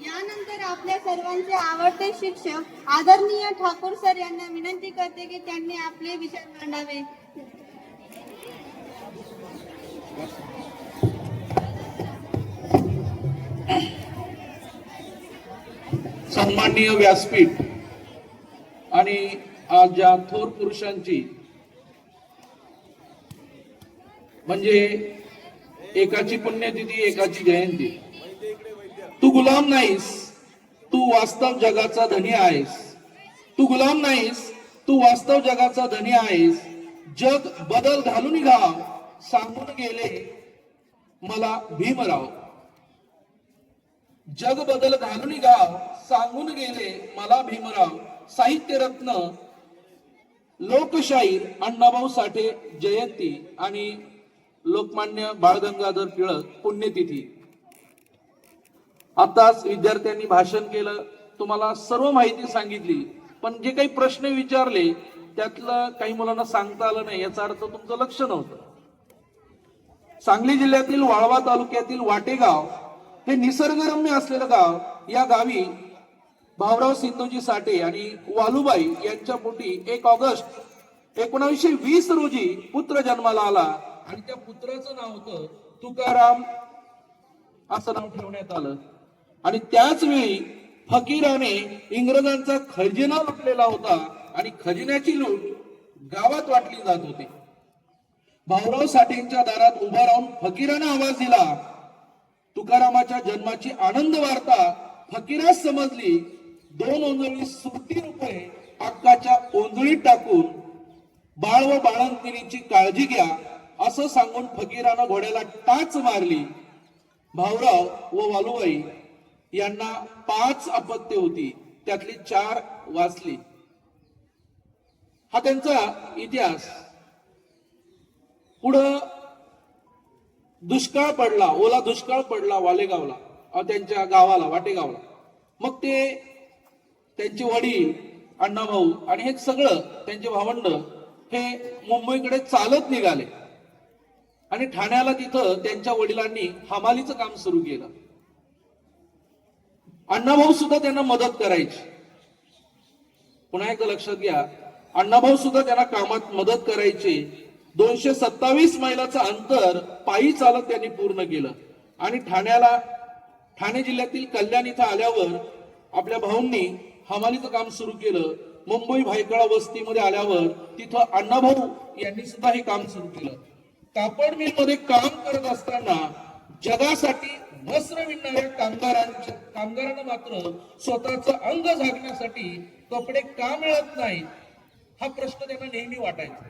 यानंतर आपल्या सर्वांचे आवडते शिक्षक आदरणीय ठाकूर सर यांना विनंती करते की त्यांनी आपले विचार मांडावे. सन्माननीय व्यासपीठ आणि आज ज्या थोर पुरुषांची म्हणजे एकाची पुण्यतिथी एकाची जयंती. तू गुलाम नाहीस, तू वास्तव जगाचा धनी आहेस. तू गुलाम नाहीस, तू वास्तव जगाचा धनी आहेस. जग बदल घालून घाव सांगून गेले मला भीमराव. जग बदल घालून गाव सांगून गेले मला भीमराव. साहित्यरत्न लोकशाहीर अण्णाभाऊ साठे जयंती आणि लोकमान्य बाळ गंगाधर टिळक पुण्यतिथी. आताच विद्यार्थ्यांनी भाषण केलं, तुम्हाला सर्व माहिती सांगितली, पण जे काही प्रश्न विचारले त्यातलं काही मुलांना सांगता आलं नाही, याचा अर्थ तुमचं लक्ष नव्हतं. सांगली जिल्ह्यातील वाळवा तालुक्यातील वाटेगाव हे निसर्गरम्य असलेलं गाव. या गावी भाऊराव सिंधूजी साठे आणि वालुबाई यांच्या पोटी 1 ऑगस्ट 1920 रोजी पुत्र जन्माला आला आणि त्या पुत्राचं नाव होतं तुकाराम, असं नाव ठेवण्यात आलं. आणि त्याच वेळी फकीराने इंग्रजांचा खजिना लुटलेला होता आणि खजिन्याची लूट गावात वाटली जात होती. भाऊराव साठेंच्या दारात उभा राहून फकीराने आवाज दिला. तुकारामाच्या जन्माची आनंद वार्ता फकीरास समजली. 2 ओंजळी सुट्टी रुपये अक्काच्या ओंजळीत टाकून बाळ व बाळंतिणीची काळजी घ्या असं सांगून फकीरानं घोड्याला टाच मारली. भाऊराव व वालुबाई यांना 5 अपत्य होती, त्यातली 4 वाचली. हा त्यांचा इतिहास. पुढं दुष्काळ पडला, ओला दुष्काळ पडला वालेगावला, त्यांच्या गावाला वाटेगावला. मग ते त्यांचे वडील अण्णाभाऊ आणि हे सगळं त्यांचे भावंड हे मुंबईकडे चालत निघाले आणि ठाण्याला तिथं त्यांच्या वडिलांनी हमालीचं काम सुरू केलं. अण्णाभाऊ सुद्धा त्यांना मदत करायची. पुन्हा एकदा लक्षात घ्या, अण्णाभाऊ सुद्धा त्यांना कामात मदत करायचे. 227 मैलाचं अंतर पायी चालत त्यांनी पूर्ण केलं. आणि ठाणे जिल्ह्यातील कल्याण इथं आल्यावर आपल्या भाऊंनी हमालीचं काम सुरू केलं. मुंबई भायखळा वस्तीमध्ये आल्यावर तिथं अण्णाभाऊ यांनी सुद्धा हे काम सुरू केलं. कापड मिल मध्ये काम करत असताना जगासाठी वस्त्र विणणाऱ्या कामगारांना मात्र स्वतःचं अंग झाकण्यासाठी कपडे का मिळत नाहीत हा प्रश्न त्यांना नेहमी वाटायचा.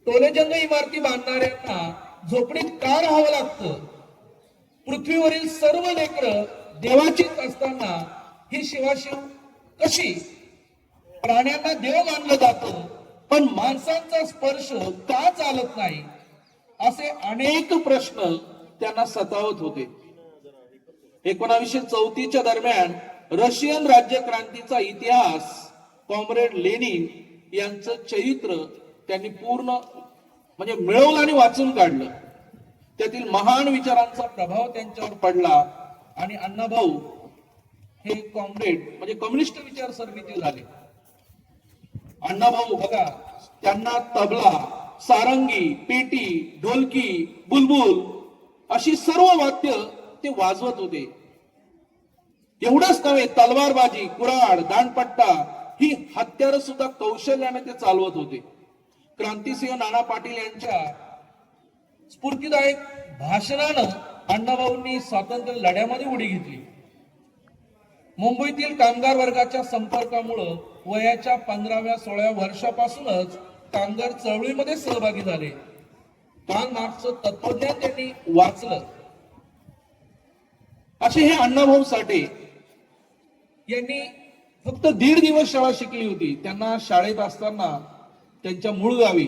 टोलेजंग इमारती बांधणाऱ्यांना झोपडीत का राहावं लागतं? पृथ्वीवरील सर्व लेकरं देवाचीच असताना ही शिवाशिव कशी? प्राण्यांना देव मानलं जातं पण माणसांचा स्पर्श का चालत नाही? असे अनेक प्रश्न त्यांना सतावत होते. 1934च्या दरम्यान रशियन राज्यक्रांतीचा इतिहास कॉम्रेड लेनिन यांचं चरित्र त्यांनी पूर्ण म्हणजे मिळवलं आणि वाचून काढलं. त्यातील महान विचारांचा प्रभाव त्यांच्यावर पडला आणि अण्णाभाऊ हे कॉम्रेड म्हणजे कम्युनिस्ट विचारसरणीतील झाले. अण्णाभाऊ बघा, त्यांना तबला, सारंगी, पेटी, ढोलकी, बुलबुल अशी सर्व वाद्य ते वाजवत होते. एवढंच नव्हे, तलवारबाजी, कुऱ्हाड, दांडपट्टा ही हत्यारं सुद्धा कौशल्याने ते चालवत होते. क्रांतिसिंह नाना पाटील यांच्या स्फूर्तिदायक भाषणानं अण्णाभाऊंनी स्वातंत्र्य लढ्यामध्ये उडी घेतली. मुंबईतील कामगार वर्गाच्या संपर्कामुळं वयाच्या 15व्या-16व्या वर्षापासूनच कामगार चळवळीमध्ये सहभागी झाले. कार्ल मार्क्सचं तत्वज्ञान त्यांनी वाचलं. असे हे अण्णाभाऊ साठे यांनी फक्त 1.5 दिवस शाळा शिकली होती. त्यांना शाळेत असताना त्यांच्या मूळ गावी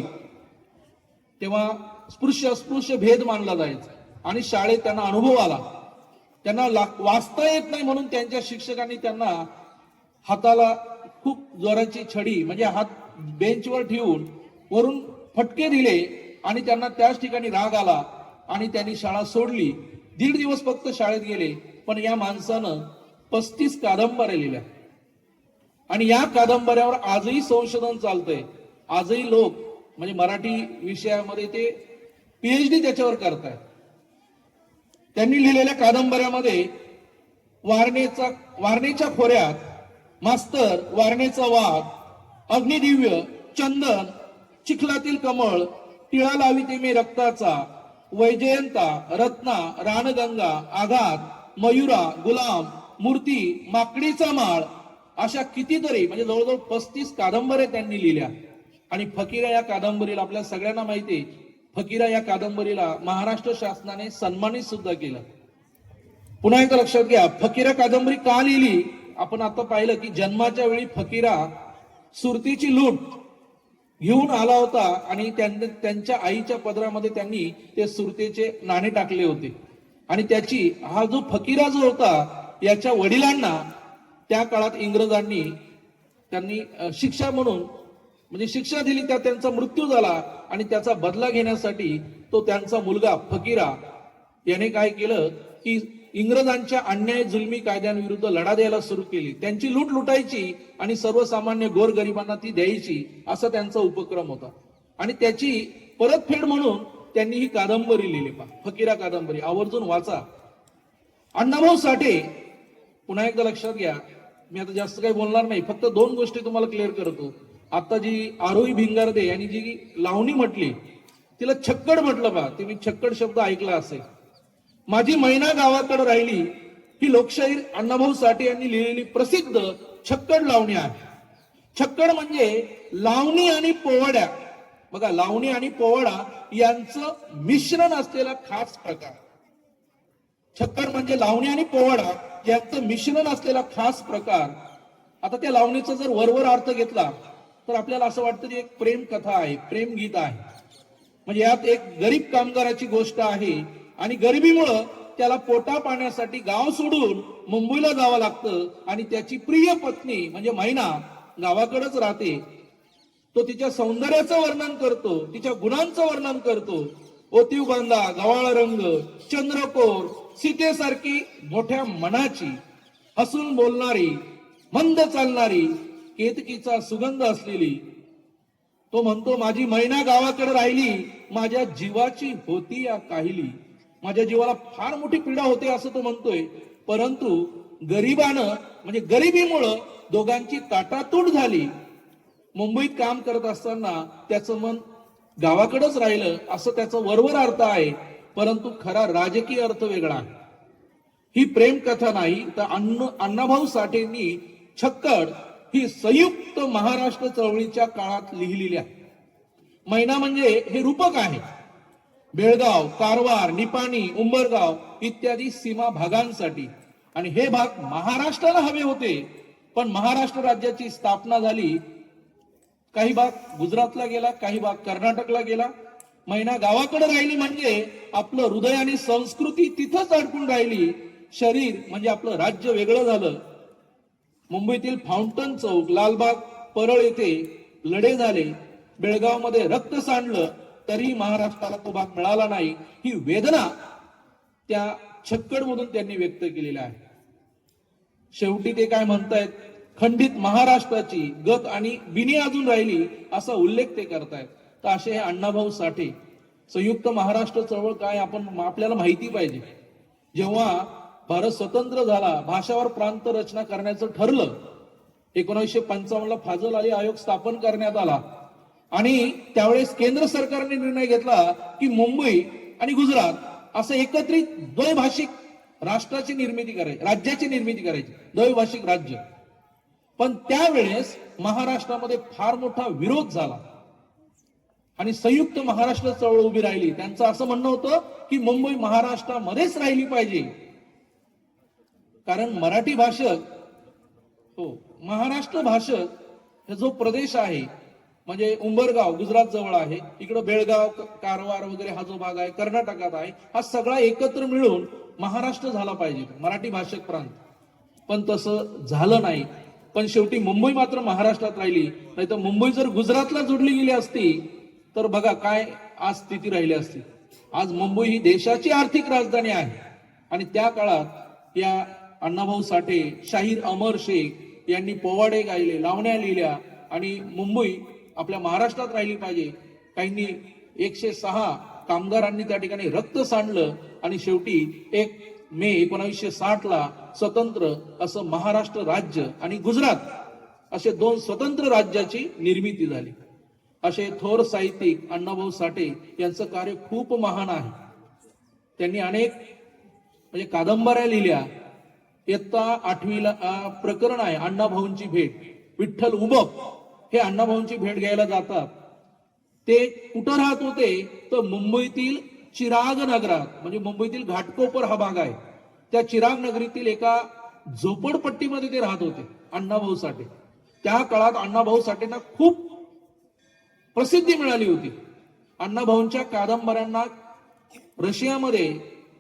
तेव्हा स्पृश्य अस्पृश्य भेद मानला जायचा आणि शाळेत त्यांना अनुभव आला. त्यांना वाचता येत नाही म्हणून त्यांच्या शिक्षकांनी त्यांना हाताला खूप जोराची छडी म्हणजे हात बेंचवर ठेवून वरून फटके दिले आणि त्यांना त्याच ठिकाणी राग आला आणि त्यांनी शाळा सोडली. 1.5 दिवस फक्त शाळेत गेले, पण या माणसानं 35 कादंबऱ्या लिहिल्या आणि या कादंबऱ्यावर आजही संशोधन चालतंय. आजही लोक म्हणजे मराठी विषयामध्ये ते PhD त्याच्यावर करतायत. त्यांनी लिहिलेल्या कादंबऱ्यामध्ये वारणेच्या खोऱ्यात, मास्तर, वारणेचा वाघ, अग्निदिव्य, चंदन, चिखलातील कमळ, टिळा लाविते मी रक्ताचा, वैजयंता, रत्ना, रानगंगा, आघात, मयुरा, गुलाम, मूर्ती, माकडीचा माळ अशा कितीतरी म्हणजे जवळजवळ 35 कादंबऱ्या त्यांनी लिहिल्या. आणि फकीरा या कादंबरीला आपल्या सगळ्यांना माहिती आहे, फकीरा या कादंबरीला महाराष्ट्र शासनाने सन्मानित सुद्धा केलं. पुन्हा एकदा लक्षात घ्या, फकीरा कादंबरी का लिहिली? आपण आता पाहिलं की जन्माच्या वेळी फकीरा सुरतीची लूट घेऊन आला होता आणि त्यांच्या आईच्या पदरामध्ये त्यांनी ते सुरतेचे नाणे टाकले होते. आणि हा जो फकीरा जो होता याच्या वडिलांना त्या काळात इंग्रजांनी त्यांनी शिक्षा म्हणून म्हणजे शिक्षा दिली, त्यात त्यांचा मृत्यू झाला आणि त्याचा बदला घेण्यासाठी तो त्यांचा मुलगा फकीरा याने काय केलं की इंग्रजांच्या अन्याय जुलमी कायद्यांविरुद्ध लढा द्यायला सुरू केली. त्यांची लूट लुटायची आणि सर्वसामान्य गोरगरिबांना ती द्यायची, असा त्यांचा उपक्रम होता. आणि त्याची परतफेड म्हणून त्यांनी ही कादंबरी लिहिली. फकीरा कादंबरी आवर्जून वाचा. अण्णाभाऊ साठे, पुन्हा एकदा लक्षात घ्या, मी आता जास्त काही बोलणार नाही, फक्त 2 गोष्टी तुम्हाला क्लिअर करतो. आता जी आरोही भिंगारदे यांनी जी लावणी म्हटली तिला छक्कड म्हटलं पहा. तुम्ही छक्कड शब्द ऐकला असेल. माझी मैना गावाकडे राहिली ही लोकशाहीर अण्णाभाऊ साठे यांनी लिहिलेली प्रसिद्ध छक्कड लावणी आहे. छक्कड म्हणजे लावणी आणि पोवाड्या, बघा लावणी आणि पोवाडा यांचं मिश्रण असलेला खास प्रकार. छक्कड म्हणजे लावणी आणि पोवाडा यांचं मिश्रण असलेला खास प्रकार. आता त्या लावणीचा जर वरवर अर्थ घेतला तर आपल्याला असं वाटतं की एक प्रेम कथा आहे, प्रेम गीत आहे. म्हणजे यात एक गरीब कामगाराची गोष्ट आहे आणि गरिबीमुळं त्याला पोटा पाण्यासाठी गाव सोडून मुंबईला जावं लागतं आणि त्याची प्रिय पत्नी म्हणजे मैना गावाकडेच राहते. तो तिच्या सौंदर्याचं वर्णन करतो, तिच्या गुणांचं वर्णन करतो. ओतीव बांधा, गवाळ रंग, चंद्रकोर, सीतेसारखी मोठ्या मनाची, हसून बोलणारी, मंद चालणारी, केतकीचा सुगंध असलेली, तो म्हणतो माझी मैना गावाकडे राहिली, माझ्या जीवाची होती या काहिली. माझ्या जीवाला फार मोठी पीडा होते असं तो म्हणतोय, परंतु गरिबानं म्हणजे गरिबीमुळं दोघांची ताटातूट झाली. मुंबईत काम करत असताना त्याचं मन गावाकडेच राहिलं असं त्याचं वरवर अर्थ आहे, परंतु खरा राजकीय अर्थ वेगळा आहे. ही प्रेम कथा नाही तर अण्णाभाऊ साठेंनी छक्कड ही संयुक्त महाराष्ट्र चळवळीच्या काळात लिहिलेली आहे. मैना म्हणजे हे रूपक आहे. बेळगाव, कारवार, निपाणी, उंबरगाव इत्यादी सीमा भागांसाठी, आणि हे भाग महाराष्ट्राला हवे होते, पण महाराष्ट्र राज्याची स्थापना झाली. काही भाग गुजरातला गेला, काही भाग कर्नाटकला गेला. मैना गावाकडे राहिली म्हणजे आपलं हृदय आणि संस्कृती तिथंच अडकून राहिली. शरीर म्हणजे आपलं राज्य वेगळं झालं. मुंबईतील फाउंटन चौक, लालबाग, परळ येथे लढे झाले. बेळगावमध्ये रक्त सांडलं तरी महाराष्ट्राला तो भाग मिळाला नाही. ही वेदना त्या छक्कडमधून त्यांनी व्यक्त केलेली आहे. शेवटी ते काय म्हणतायत, खंडित महाराष्ट्राची गत आणि बिनी अजून राहिली असा उल्लेख ते करतायत. तर असे हे अण्णाभाऊ साठे. संयुक्त महाराष्ट्र चळवळ काय आपल्याला माहिती पाहिजे. जेव्हा भारत स्वतंत्र झाला, भाषावर प्रांत रचना करण्याचं ठरलं. 1955 फाजल अली आयोग स्थापन करण्यात आला आणि त्यावेळेस केंद्र सरकारने निर्णय घेतला की मुंबई आणि गुजरात असं एकत्रित द्वैभाषिक राष्ट्राची निर्मिती करायची, राज्याची निर्मिती करायची, द्वैभाषिक राज्य. पण त्यावेळेस महाराष्ट्रामध्ये फार मोठा विरोध झाला आणि संयुक्त महाराष्ट्र चळवळ उभी राहिली. त्यांचं असं म्हणणं होतं की मुंबई महाराष्ट्रामध्येच राहिली पाहिजे, कारण मराठी भाषक, महाराष्ट्र भाषक हा जो प्रदेश आहे, म्हणजे उंबरगाव गुजरात जवळ आहे, इकडं बेळगाव, कारवार वगैरे हा जो भाग आहे कर्नाटकात आहे, हा सगळा एकत्र मिळून महाराष्ट्र झाला पाहिजे, मराठी भाषक प्रांत. पण तसं झालं नाही. पण शेवटी मुंबई मात्र महाराष्ट्रात राहिली. नाही तर मुंबई जर गुजरातला जोडली गेली असती तर बघा काय आज स्थिती राहिली असती. आज मुंबई ही देशाची आर्थिक राजधानी आहे. आणि त्या काळात या अण्णाभाऊ साठे, शाहीर अमर शेख यांनी पोवाडे गायले, लावण्या लिहिल्या आणि मुंबई आपल्या महाराष्ट्रात राहिली पाहिजे. काहींनी 106 कामगारांनी त्या ठिकाणी रक्त सांडलं आणि शेवटी 1 मे 1960 स्वतंत्र असं महाराष्ट्र राज्य आणि गुजरात असे 2 स्वतंत्र राज्याची निर्मिती झाली. असे थोर साहित्यिक अण्णाभाऊ साठे यांचं कार्य खूप महान आहे. त्यांनी अनेक म्हणजे कादंबऱ्या लिहिल्या. इयत्ता 8वीला प्रकरण आहे अण्णाभाऊंची भेट. विठ्ठल उबप हे अण्णाभाऊंची भेट घ्यायला जातात. ते कुठं राहत होते तर मुंबईतील चिराग नगरात, म्हणजे मुंबईतील घाटकोपर हा भाग आहे, त्या चिराग नगरीतील एका झोपडपट्टीमध्ये ते राहत होते अण्णाभाऊ साठे. त्या काळात अण्णाभाऊ साठेंना खूप प्रसिद्धी मिळाली होती. अण्णाभाऊंच्या कादंबऱ्यांना रशियामध्ये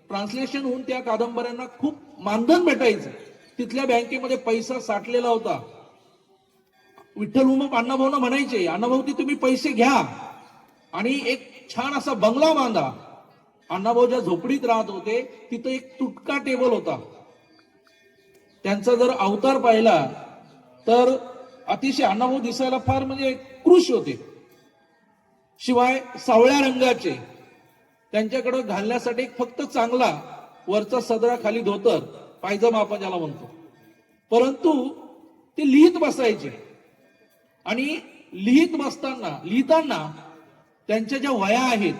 ट्रान्सलेशन होऊन त्या कादंबऱ्यांना खूप मानधन भेटायचं. तिथल्या बँकेमध्ये पैसा साठलेला होता. विठ्ठल उमप अण्णाभाऊंना म्हणायचे, अण्णाभाऊ ती तुम्ही पैसे घ्या आणि एक छान असा बंगला बांधा. अण्णाभाऊ ज्या झोपडीत राहत होते तिथं एक तुटका टेबल होता. त्यांचा जर अवतार पाहिला तर अतिशय अण्णाभाऊ दिसायला फार म्हणजे कृश होते. शिवाय सावळ्या रंगाचे. त्यांच्याकडे घालण्यासाठी फक्त चांगला वरचा सदरा, खाली धोतर, पायजमा आपण ज्याला म्हणतो. परंतु ते लिहित बसायचे आणि लिहिताना त्यांच्या ज्या वह्या आहेत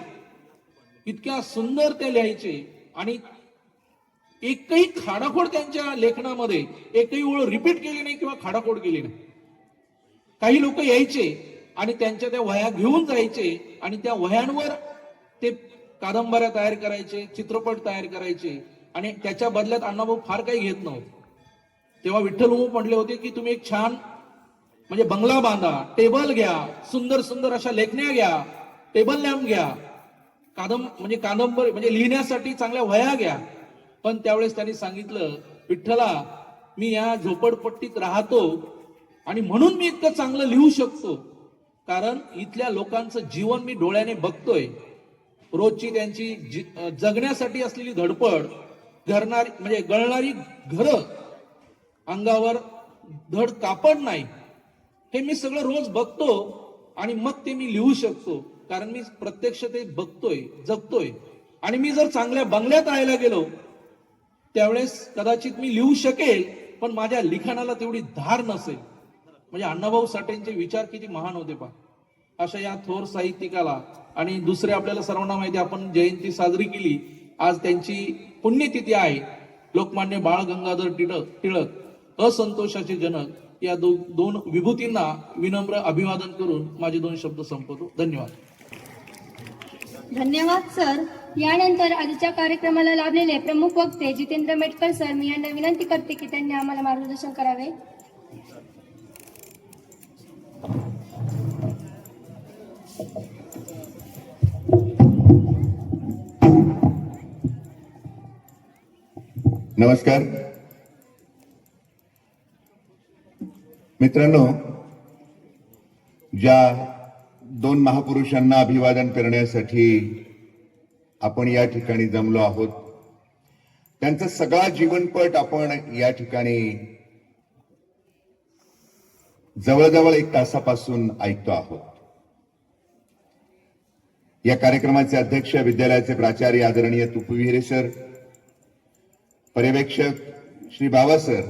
इतक्या सुंदर ते लिहायचे आणि एकही खाडाखोड त्यांच्या लेखनामध्ये एकही ओळ रिपीट केली नाही किंवा खाडाखोड केली नाही. काही लोक यायचे आणि त्यांच्या त्या वह्या घेऊन जायचे आणि त्या वह्यांवर ते कादंबऱ्या तयार करायचे, चित्रपट तयार करायचे आणि त्याच्या बदल्यात अण्णाभाऊ फार काही घेत नव्हते. तेव्हा विठ्ठल उमप म्हटले होते की तुम्ही एक छान म्हणजे बंगला बांधा, टेबल घ्या, सुंदर सुंदर अशा लेखण्या घ्या, टेबल लॅम्प घ्या, कादंबरी म्हणजे लिहिण्यासाठी चांगल्या वह्या घ्या. पण त्यावेळेस त्यांनी सांगितलं, विठ्ठला मी या झोपडपट्टीत राहतो आणि म्हणून मी इतकं चांगलं लिहू शकतो, कारण इथल्या लोकांचं जीवन मी डोळ्याने बघतोय. रोजची त्यांची जगण्यासाठी असलेली धडपड, गळणारी घरं, अंगावर धड कापड नाही, हे मी सगळं रोज बघतो आणि मग ते मी लिहू शकतो, कारण मी प्रत्यक्ष ते बघतोय, जगतोय. आणि मी जर चांगल्या बंगल्यात राहायला गेलो त्यावेळेस कदाचित मी लिहू शकेल, पण माझ्या लिखाणाला तेवढी धार नसेल. म्हणजे अण्णाभाऊ साठेंचे विचार किती महान होते पहा. अशा या थोर साहित्यिकाला आणि दुसरे आपल्याला सर्वांना माहिती, आपण जयंती साजरी केली, आज त्यांची पुण्यतिथी आहे. लोकमान्य बाळ गंगाधर टिळक असंतोषाचे जनक, या दोन विभूतींना विनम्र अभिवादन करून माझे 2 शब्द संपवतो. धन्यवाद. धन्यवाद सर. यानंतर आजच्या कार्यक्रमाला लाभलेले प्रमुख वक्ते जितेंद्र मेटकर सर, मी यांना विनंती करते की त्यांनी आम्हाला मार्गदर्शन करावे. नमस्कार मित्रांनो, ज्या 2 महापुरुषांना अभिवादन करण्यासाठी आपण या ठिकाणी जमलो आहोत, त्यांचा सगळा जीवनपट आपण या ठिकाणी जवळजवळ 1 तासापासून ऐकतो आहोत. या कार्यक्रमाचे अध्यक्ष विद्यालयाचे प्राचार्य आदरणीय तुपू विहिरे सर, पर्यवेक्षक श्री बाबा सर,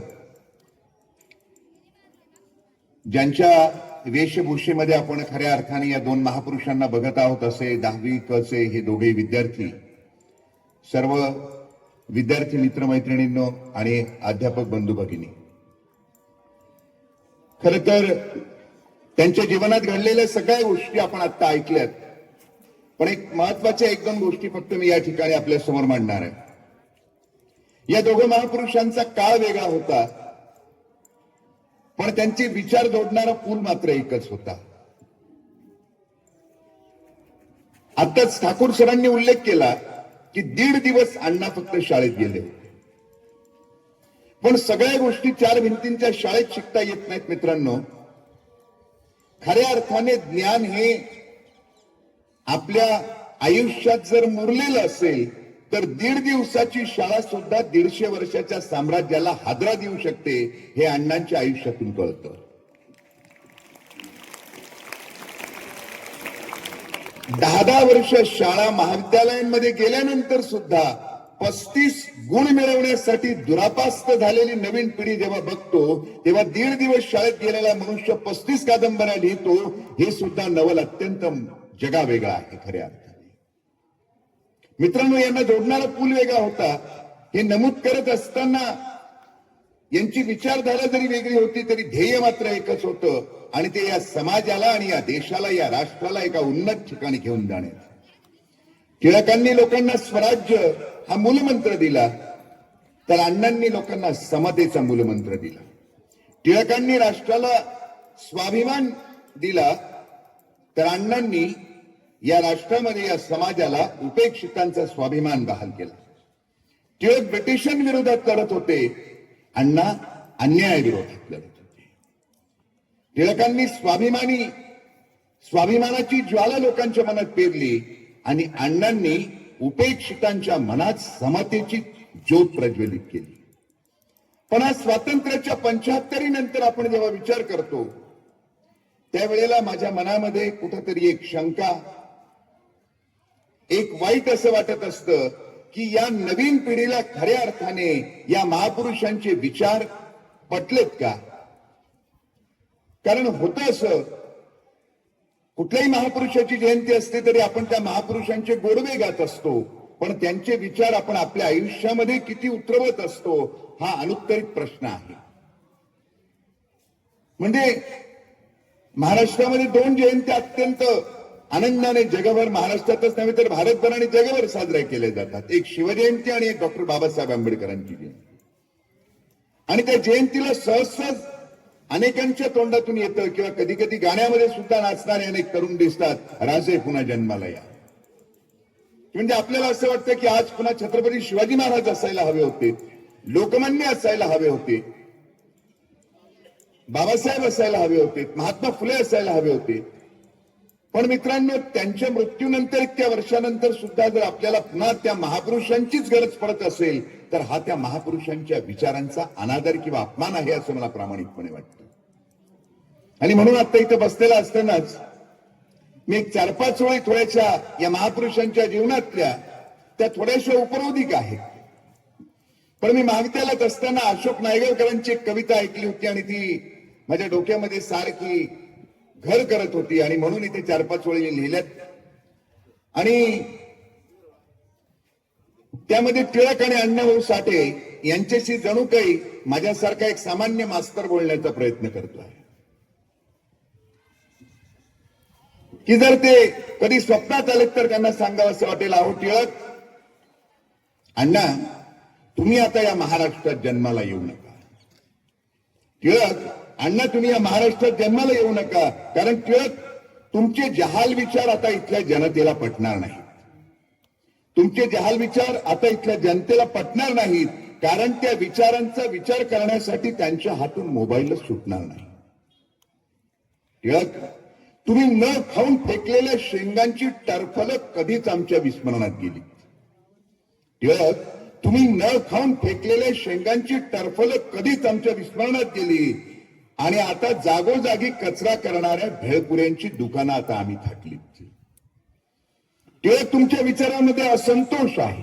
ज्यांच्या वेशभूषेमध्ये आपण खऱ्या अर्थाने या 2 महापुरुषांना बघत आहोत, असे 10वी क चे हे दोघे विद्यार्थी, सर्व विद्यार्थी मित्रमैत्रिणींनो आणि अध्यापक बंधू भगिनी, खर तर त्यांच्या जीवनात घडलेल्या सगळ्या गोष्टी आपण आता ऐकल्यात, पण एक महत्वाच्या 1-2 गोष्टी फक्त मी या ठिकाणी आपल्या समोर मांडणार आहे. या दोघं महापुरुषांचा काळ वेगळा होता, पण त्यांचे विचार जोडणारा पूल मात्र एकच होता. आताच ठाकूर सरांनी उल्लेख केला की 1.5 दिवस अण्णा फक्त शाळेत गेले होते, पण सगळ्या गोष्टी 4 भिंतींच्या शाळेत शिकता येत नाहीत मित्रांनो. खऱ्या अर्थाने ज्ञान हे आपल्या आयुष्यात जर मुरलेलं असेल तर 1.5 दिवसाची शाळा सुद्धा 150 वर्षाच्या साम्राज्याला हादरा देऊ शकते, हे अण्णांच्या आयुष्यातून कळतं. 10 वर्ष शाळा महाविद्यालयांमध्ये गेल्यानंतर सुद्धा 35 गुण मिळवण्यासाठी दुरापास्त झालेली नवीन पिढी जेव्हा बघतो, तेव्हा 1.5 दिवस शाळेत गेलेला मनुष्य 35 कादंबऱ्या लिहितो, हे सुद्धा नवल अत्यंत जगावेगळा आहे खऱ्या अर्थाने. मित्रांनो, यांना जोडणारा पूल वेगळा होता, हे नमूद करत असताना यांची विचारधारा जरी वेगळी होती तरी ध्येय मात्र एकच होतं, आणि ते या समाजाला आणि या देशाला, या राष्ट्राला एका उन्नत ठिकाणी घेऊन जाणे. टिळकांनी लोकांना स्वराज्य हा मूलमंत्र दिला, तर अण्णांनी लोकांना समतेचा मूलमंत्र दिला. टिळकांनी राष्ट्राला स्वाभिमान दिला, तर अण्णांनी या राष्ट्रामध्ये, या समाजाला उपेक्षितांचा स्वाभिमान बहाल केला. टिळक ब्रिटिशांविरोधात लढत होते, अण्णा अन्यायाविरोधात लढत होते. टिळकांनी स्वाभिमानाची ज्वाला लोकांच्या मनात पेरली, आणि अण्णांनी उपेक्षितांच्या मनात समतेची ज्योत प्रज्वलित केली. पण आज स्वातंत्र्याच्या 75 नंतर आपण जेव्हा विचार करतो, त्यावेळेला माझ्या मनामध्ये कुठेतरी एक शंका, एक वाईट असं वाटत असतं की या नवीन पिढीला खऱ्या अर्थाने या महापुरुषांचे विचार पटलेत का? कारण होतं असं, कुठल्याही महापुरुषाची जयंती असते तरी आपण त्या महापुरुषांचे गोडवे गात असतो, पण त्यांचे विचार आपण आपल्या आयुष्यामध्ये किती उतरवत असतो, हा अनुत्तरित प्रश्न आहे. म्हणजे महाराष्ट्रामध्ये 2 जयंत्या अत्यंत आनंदाने जगभर, महाराष्ट्रातच नव्हे तर भारतभर आणि जगभर साजऱ्या केल्या जातात. एक शिवजयंती आणि एक डॉक्टर बाबासाहेब आंबेडकरांची जयंती. आणि त्या जयंतीला सहज अनेकांच्या तोंडातून येतं, किंवा कधी कधी गाण्यामध्ये सुद्धा नाचणारे अनेक तरुण दिसतात, राजे पुन्हा जन्माला या. म्हणजे आपल्याला असं वाटतं की आज पुन्हा छत्रपती शिवाजी महाराज असायला हवे होते, लोकमान्य असायला हवे होते, बाबासाहेब असायला हवे होते, महात्मा फुले असायला हवे होते. पण मित्रांनो, त्यांच्या मृत्यूनंतर इतक्या वर्षानंतर सुद्धा जर आपल्याला पुन्हा त्या महापुरुषांचीच गरज पडत असेल, तर हा त्या महापुरुषांच्या विचारांचा अनादर किंवा अपमान आहे, असं मला प्रामाणिकपणे वाटतं. आणि म्हणून आता इथं बसलेला असतानाच मी एक 4-5 ओळी थोड्याशा या महापुरुषांच्या जीवनातल्या त्या थोड्याशा उपरोधिक आहेत. पण मी महाविद्यालयात असताना अशोक नायगावकरांची एक कविता ऐकली होती आणि ती माझ्या डोक्यामध्ये सारखी घर करत होती आणि म्हणून इथे 4-5 ओळी लिहिल्यात. आणि त्यामध्ये टिळक आणि अण्णाभाऊ साठे यांच्याशी जणू काही माझ्यासारखा एक सामान्य मास्तर बोलण्याचा प्रयत्न करतो आहे की जर ते कधी स्वप्नात आले तर त्यांना सांगावं असं वाटेल, अहो टिळक अण्णा तुम्ही आता या महाराष्ट्रात जन्माला येऊ नका. टिळक अण्णा तुम्ही या महाराष्ट्रात जन्माला येऊ नका, कारण टिळक तुमचे जहाल विचार आता इथल्या जनतेला पटणार नाहीत. तुमचे जहाल विचार आता इथल्या जनतेला पटणार नाहीत, कारण त्या विचारांचा विचार करण्यासाठी त्यांच्या हातून मोबाईलच सुटणार नाही. टिळक तुम्ही न खाऊन फेकलेल्या शेंगांची टरफलं कधीच आमच्या विस्मरणात गेली. टिळक तुम्ही न खाऊन फेकलेल्या शेंगांची टरफलं कधीच आमच्या विस्मरणात गेली आणि आता जागोजागी कचरा करणाऱ्या भेळपुऱ्यांची दुकानं आता आम्ही थाटली. टिळक तुमच्या विचारांमध्ये असंतोष आहे.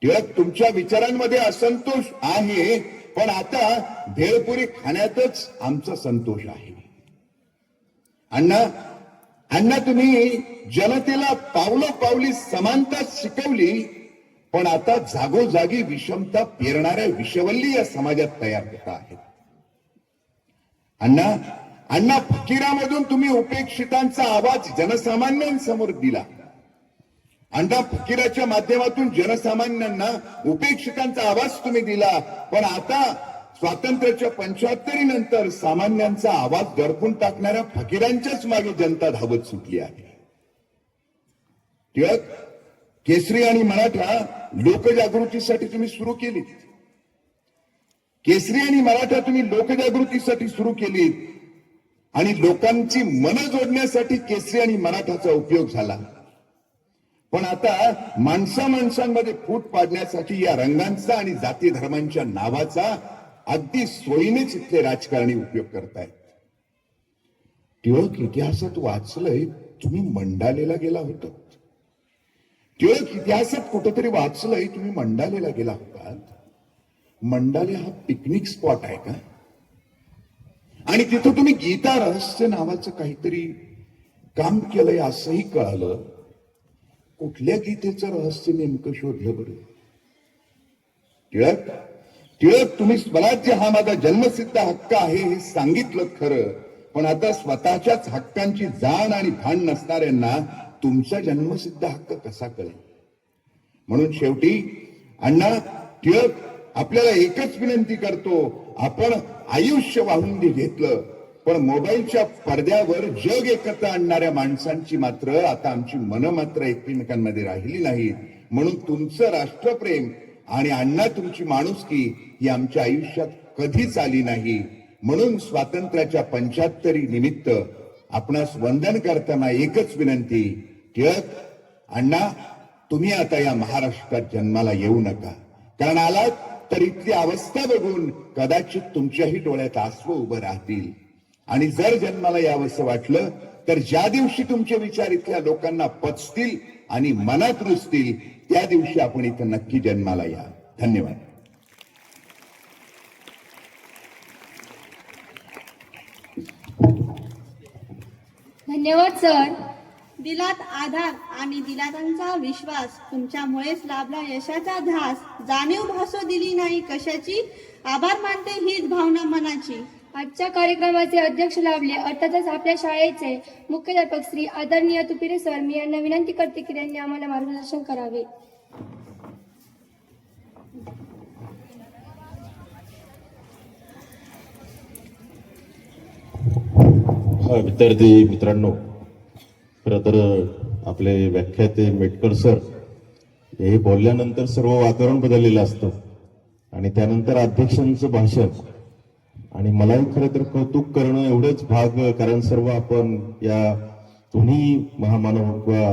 टिळक तुमच्या विचारांमध्ये असंतोष आहे, पण आता भेळपुरी खाण्यातच आमचा संतोष आहे. अण्णा तुम्ही जनतेला पावलोपावली समानता शिकवली, पण आता जागोजागी विषमता पेरणाऱ्या विषवल्ली या समाजात तयार होत आहेत. अण्णा फकीरामधून तुम्ही उपेक्षितांचा आवाज जनसामान्यांसमोर दिला. अण्णा फकीराच्या माध्यमातून जनसामान्यांना उपेक्षितांचा आवाज तुम्ही दिला, पण आता स्वातंत्र्याच्या 75 नंतर सामान्यांचा आवाज दडपून टाकणाऱ्या फकीरांच्याच मागे जनता धावत सुटली आहे. टिळक केसरी आणि मराठा लोकजागृतीसाठी तुम्ही सुरू केलीत. केसरी आणि मराठा तुम्ही लोकजागृतीसाठी सुरू केलीत आणि लोकांची मनं जोडण्यासाठी केसरी आणि मराठाचा उपयोग झाला. पण आता माणसांमध्ये फूट पाडण्यासाठी या रंगांचा आणि जाती धर्मांच्या नावाचा अगदी सोयीनेच इथले राजकारणी उपयोग करतायत. टिळक इतिहासात वाचलंय तुम्ही मंडालेला गेला होता. टिळक इतिहासात कुठेतरी वाचलंय तुम्ही मंडालेला गेला होता. मंडाले हा पिकनिक स्पॉट आहे का? आणि तिथं तुम्ही गीता रहस्य नावाचं काहीतरी काम केलंय असंही कळालं. कुठल्या गीतेचं रहस्य नेमकं शोधलं बरं? टिळक तुम्ही स्वराज्य हा माझा जन्मसिद्ध हक्क आहे हे सांगितलं खरं, पण आता स्वतःच्याच हक्कांची जाण आणि भान नसणाऱ्यांना तुमचा जन्मसिद्ध हक्क कसा कळेल? म्हणून शेवटी अण्णा टिळक आपल्याला एकच विनंती करतो, आपण आयुष्य वाहून घेतलं, पण मोबाईलच्या पडद्यावर जग एकत्र आणणाऱ्या माणसांची मात्र आता आमची मनं मात्र एकमेकांमध्ये राहिली नाहीत. म्हणून तुमचं राष्ट्रप्रेम आणि अण्णा तुमची माणुसकी ही आमच्या आयुष्यात कधीच आली नाही. म्हणून स्वातंत्र्याच्या 75 निमित्त आपणास वंदन करताना एकच विनंती, टिळक अण्णा तुम्ही आता या महाराष्ट्रात जन्माला येऊ नका, कारण आलात तर इथली अवस्था बघून कदाचित तुमच्याही डोळ्यात आसू उभं राहतील. आणि जर जन्माला यावंसं वाटलं तर ज्या दिवशी तुमचे विचार इथल्या लोकांना पचतील आणि मनात रुजतील त्या दिवशी आपण इथं नक्की जन्माला या. धन्यवाद. धन्यवाद सर. दिलात आधार आणि दिला त्यांचा विश्वास, तुमच्यामुळेच लाभला यशाचा ध्यास. जाणीव भासू दिली नाही कशाची, आभार मानते हीच भावना मनाची. आजच्या कार्यक्रमाचे अध्यक्ष लाभले अर्थातच आपल्या शाळेचे मुख्याध्यापक श्री आदरणीय तुपिरे सर. मी यांना विनंती करते की त्यांनी आम्हाला मार्गदर्शन करावे. विद्यार्थी मित्रांनो, खरं तर आपले व्याख्याते मेटकर सर हे बोलल्यानंतर सर्व वातावरण बदललेलं असतं आणि त्यानंतर अध्यक्षांचं भाषण आणि मलाही खरं तर कौतुक करणं एवढंच भाग, कारण सर्व आपण या दोन्ही महामानव किंवा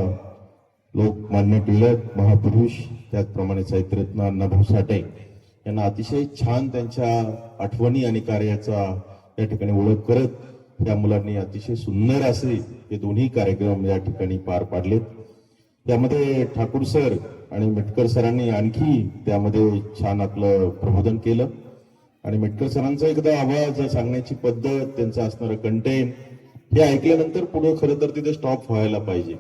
लोकमान्य टिळक महापुरुष, त्याचप्रमाणे साहित्यरत्न अण्णाभाऊ साठे यांना अतिशय छान त्यांच्या आठवणी आणि कार्याचा या ठिकाणी ओळख करत या मुलांनी अतिशय सुंदर असे हे दोन्ही कार्यक्रम या ठिकाणी पार पाडलेत. त्यामध्ये ठाकूर सर आणि मेटकर सरांनी आणखी त्यामध्ये छान आपलं प्रबोधन केलं. आणि मेटकर सरांचा एकदा आवाज, सांगण्याची पद्धत, त्यांचं असणारं कंटेंट हे ऐकल्यानंतर पुढे खरं तर तिथे स्टॉप व्हायला पाहिजे.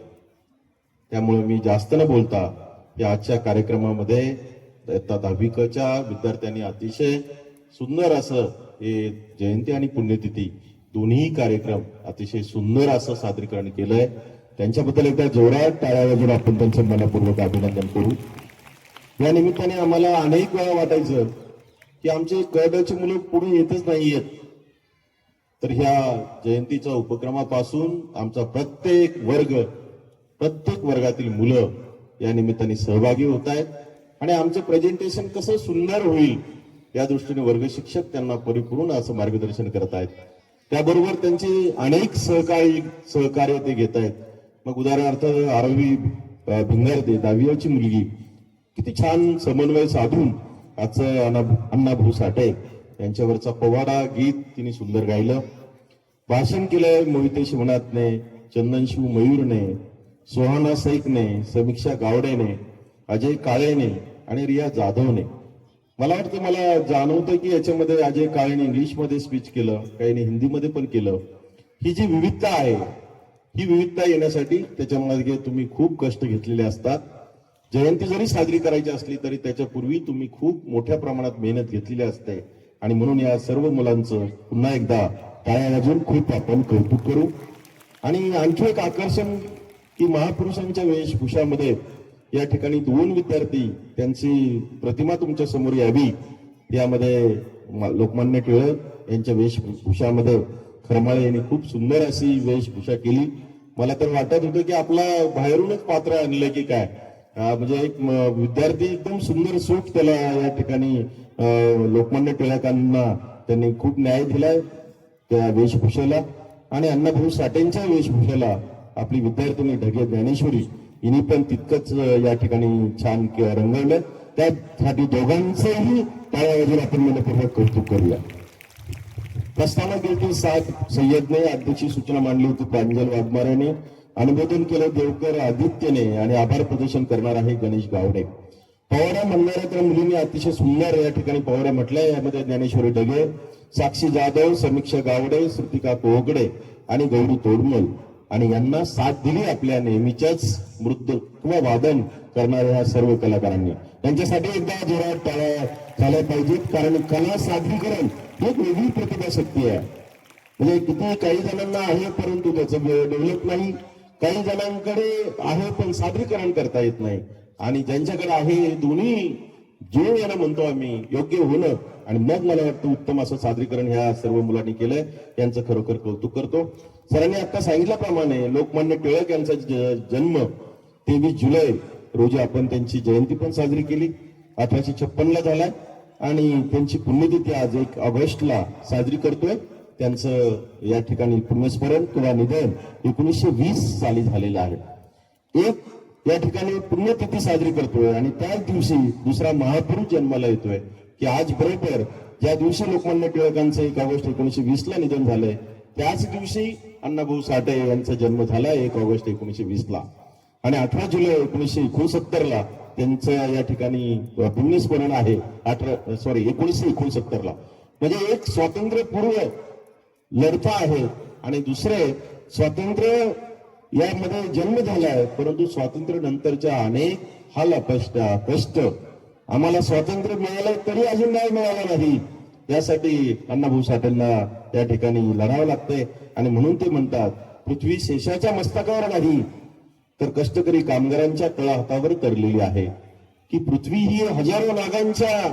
त्यामुळे मी जास्त न बोलता या आजच्या कार्यक्रमामध्ये इयत्ता 10वीच्या विद्यार्थ्यांनी अतिशय सुंदर असं हे जयंती आणि पुण्यतिथी दोन्ही कार्यक्रम अतिशय सुंदर असं सादरीकरण केलंय. त्यांच्याबद्दल एकदा जोरात टाळ्या वाजवून आपण त्यांचं मनपूर्वक अभिनंदन करू. या निमित्ताने आम्हाला अनेक वेळा वाटायचं की आमचे क-ड मुलं पुढे येतच नाहीयेत. तर ह्या जयंतीच्या उपक्रमापासून आमचा प्रत्येक वर्गातील मुलं या निमित्ताने सहभागी होत आहेत आणि आमचं प्रेझेंटेशन कसं सुंदर होईल या दृष्टीने वर्ग शिक्षक त्यांना परिपूर्ण असं मार्गदर्शन करत आहेत. त्याबरोबर त्यांचे अनेक सहकार्य ते घेत आहेत. मग उदाहरणार्थ आरवी भिंगारदे 10वीची मुलगी किती छान समन्वय साधून आजचं अण्णाभाऊ साठे यांच्यावरचा पवाडा गीत तिने सुंदर गायलं. भाषण केलंय मोहिते शिवनाथने, चंदनशिव मयूरने, सोहाना सैकने, समीक्षा गावडेने, अजय काळेने आणि रिया जाधवने. मला वाटतं, मला जाणवतं की याच्यामध्ये अजय काळेने इंग्लिशमध्ये स्पीच केलं, काहीने हिंदीमध्ये पण केलं. ही जी विविधता आहे, ही विविधता येण्यासाठी त्याच्यामध्ये तुम्ही खूप कष्ट घेतलेले असतात. जयंती जरी साजरी करायची असली तरी त्याच्यापूर्वी तुम्ही खूप मोठ्या प्रमाणात मेहनत घेतलेली असते आणि म्हणून या सर्व मुलांचं पुन्हा एकदा टाळ्या वाजवून खूप आपण कौतुक करू. आणि आणखी एक आकर्षण की महापुरुषांच्या वेशभूषामध्ये या ठिकाणी 2 विद्यार्थी, त्यांची प्रतिमा तुमच्या समोर यावी यामध्ये लोकमान्य टिळक यांच्या वेशभूषामध्ये खरमाळे यांनी खूप सुंदर अशी वेशभूषा केली. मला तर वाटत होतं की आपला बाहेरूनच पात्र आणलं की काय, म्हणजे एक विद्यार्थी एकदम सुंदर सूट त्याला या ठिकाणी लोकमान्य टिळकांना त्यांनी खूप न्याय दिलाय त्या वेशभूषेला. आणि अण्णाभाऊ साठेंच्या वेशभूषेला आपली विद्यार्थिनी ढगे ज्ञानेश्वरी हिने पण तितकंच या ठिकाणी छान रंगवलं. त्यासाठी दोघांचंही टाळ्या वाजवून आपण मनपूर्वक कौतुक करूया. प्रस्थानातील की सय्यदने अध्यक्षी सूचना मांडली होती प्रांजल वाघमारेने, अनुमोदन केलं देवकर आदित्यने आणि आभार प्रदर्शन करणार आहे गणेश गावडे. पवाड्या म्हणणाऱ्या त्या मुलींनी अतिशय सुंदर या ठिकाणी पवाड्या म्हटल्या. यामध्ये ज्ञानेश्वरी ढगे, साक्षी जाधव, समीक्षा गावडे, श्रुतिका कोहकडे आणि गौरी तोडमल आणि यांना साथ दिली आपल्या नेहमीच्याच मृत्यू किंवा वादन करणाऱ्या ह्या सर्व कलाकारांनी. त्यांच्यासाठी एकदा जोरात टाळ्या झाल्या पाहिजेत, कारण कला सादरीकरण ही एक वेगळी प्रतिभाशक्ती आहे. म्हणजे किती काही जणांना आहे परंतु त्याचं डेव्हलप नाही, काही जणांकडे आहे पण सादरीकरण करता येत नाही, आणि ज्यांच्याकडे आहे दोन्ही जो याला म्हणतो आम्ही योग्य होणं आणि मग मला वाटतं उत्तम असं सादरीकरण ह्या सर्व मुलांनी केलंय. यांचं खरोखर कौतुक करतो. सरांनी आता सांगितल्याप्रमाणे लोकमान्य टिळक यांचा जन्म 23 जुलै रोजी आपण त्यांची जयंती पण साजरी केली. 1856 झालाय आणि त्यांची पुण्यतिथी आज 1 ऑगस्टला साजरी करतोय. त्यांचं या ठिकाणी पुण्यस्मरण किंवा निधन 1920 साली झालेलं आहे. एक या ठिकाणी पुण्यतिथी साजरी करतोय आणि त्याच दिवशी दुसरा महापुरुष जन्माला येतोय की आज बरोबर ज्या दिवशी लोकमान्य टिळकांचं 1 ऑगस्ट 1920 निधन झालंय त्याच दिवशी अण्णाभाऊ साठे यांचा जन्म झाला 1 ऑगस्ट 1920 आणि 18 जुलै 1969 त्यांचं या ठिकाणी पुण्यस्मरण आहे. 1969 म्हणजे एक स्वातंत्र्यपूर्व लढता आहे आणि दुसरे स्वातंत्र्य यामध्ये जन्म झालाय, परंतु स्वातंत्र्य नंतरच्या अनेक हाल अपष्टा कष्ट आम्हाला स्वातंत्र्य मिळालं तरी अजून न्याय मिळाला नाही. यासाठी अण्णाभाऊ साठेंना या ठिकाणी लढावं लागतंय आणि म्हणून ते म्हणतात पृथ्वी शेषाच्या मस्तकावर नाही तर कष्टकरी कामगारांच्या तळहातावर तरलेली आहे. की पृथ्वी ही हजारो नागांच्या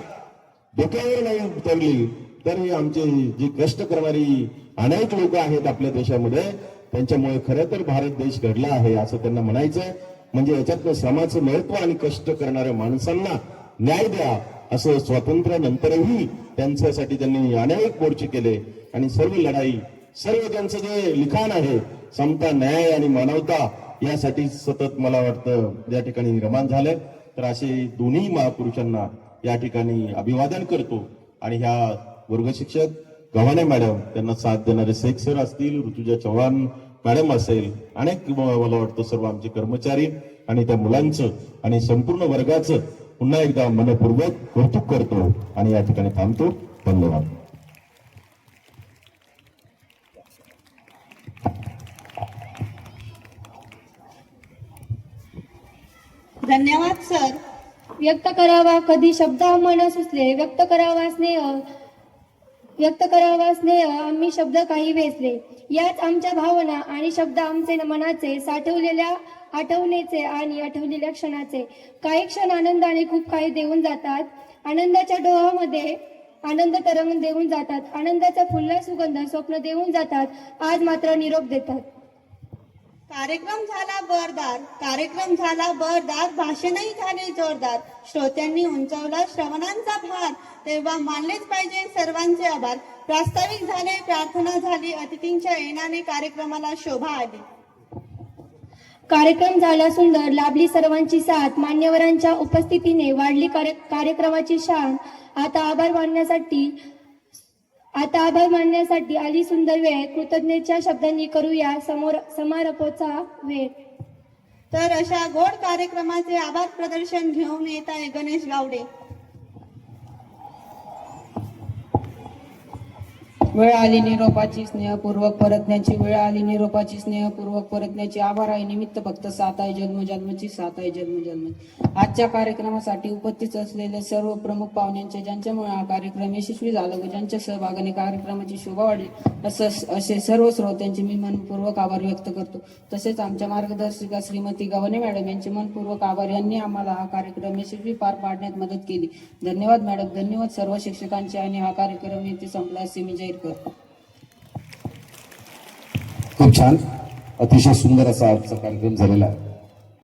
डोक्यावर नाही उतरली तर हे आमचे जे कष्ट करणारी अनेक लोक आहेत आपल्या देशामध्ये त्यांच्यामुळे खरं तर भारत देश घडला आहे असं त्यांना म्हणायचंय. म्हणजे याच्यातलं श्रमाचं महत्व आणि कष्ट करणाऱ्या माणसांना न्याय द्या असं स्वातंत्र्यानंतरही त्यांच्यासाठी त्यांनी अनेक मोर्चे केले आणि सर्व लढाई सर्व त्यांचं जे लिखाण आहे समता न्याय आणि मानवता यासाठी सतत मला वाटतं या ठिकाणी रमान झालंय. तर असे दोन्ही महापुरुषांना या ठिकाणी अभिवादन करतो आणि ह्या वर्ग शिक्षक गव्हाणे मॅडम, त्यांना साथ देणारे शेख सर असतील, ऋतुजा चव्हाण मॅडम असेल, अनेक मला वाटतं सर्व आमचे कर्मचारी आणि त्या मुलांचं आणि संपूर्ण वर्गाचं पुन्हा एकदा मनपूर्वक कौतुक करतो आणि या ठिकाणी थांबतो. धन्यवाद. धन्यवाद सर. व्यक्त करावा कधी शब्द मन सुचले, व्यक्त करावा स्नेह आम्ही शब्द काही वेचले. याच आमच्या भावना आणि शब्द आमचे मनाचे साठवलेल्या आठवणीचे आणि आठवलेल्या क्षणाचे. काही क्षण आनंदाने खूप काही देऊन जातात, आनंदाच्या डोहामध्ये आनंद तरंग देऊन जातात, आनंदाचा फुलला सुगंध स्वप्न देऊन जातात, आज मात्र निरोप देतात. कार्यक्रम झाला बरदार, भाषणही झाले जोरदार, श्रोत्यांनी उंचावला श्रवणांचा भार, तेव्हा मानलेच पाहिजे सर्वांचे आभार. प्रास्ताविक झाले, प्रार्थना झाली, अतिथींच्या येण्याने कार्यक्रमाला शोभा आली. कार्यक्रम झाला सुंदर, लाभली सर्वांची साथ, मान्यवरांच्या उपस्थितीने वाढली कार्यक्रमाची शान. आता आभार मानण्यासाठी आली सुंदर वेळ, कृतज्ञतेच्या शब्दांनी करूया समारोपाचा वेळ. तर अशा गोड कार्यक्रमाचे आभार प्रदर्शन घेऊन येत आहे गणेश गावडे. वेळ आली निरोपाची स्नेहपूर्वक परतण्याची, वेळ आली निरोपाची स्नेहपूर्वक परतण्याची. आभार आहे निमित्त फक्त साथ आहे जन्मजन्मची, साथ आहे जन्मजन्म. आजच्या कार्यक्रमासाठी उपस्थित असलेले सर्व प्रमुख पाहुण्यांचे, ज्यांच्यामुळे हा कार्यक्रम यशस्वी झाला व ज्यांच्या सहभागाने कार्यक्रमाची शोभा वाढली, असे सर्व श्रोत्यांचे मी मनपूर्वक आभार व्यक्त करतो. तसेच आमच्या मार्गदर्शिका श्रीमती गव्हाणे मॅडम यांचे मनपूर्वक आभार. यांनी आम्हाला हा कार्यक्रम यशस्वी पार पाडण्यात मदत केली. धन्यवाद मॅडम. धन्यवाद सर्व शिक्षकांचे. आणि हा कार्यक्रम येथे संपला असे मी जाहीर करतो. खूप छान, अतिशय सुंदर असा आजचा कार्यक्रम झालेला आहे.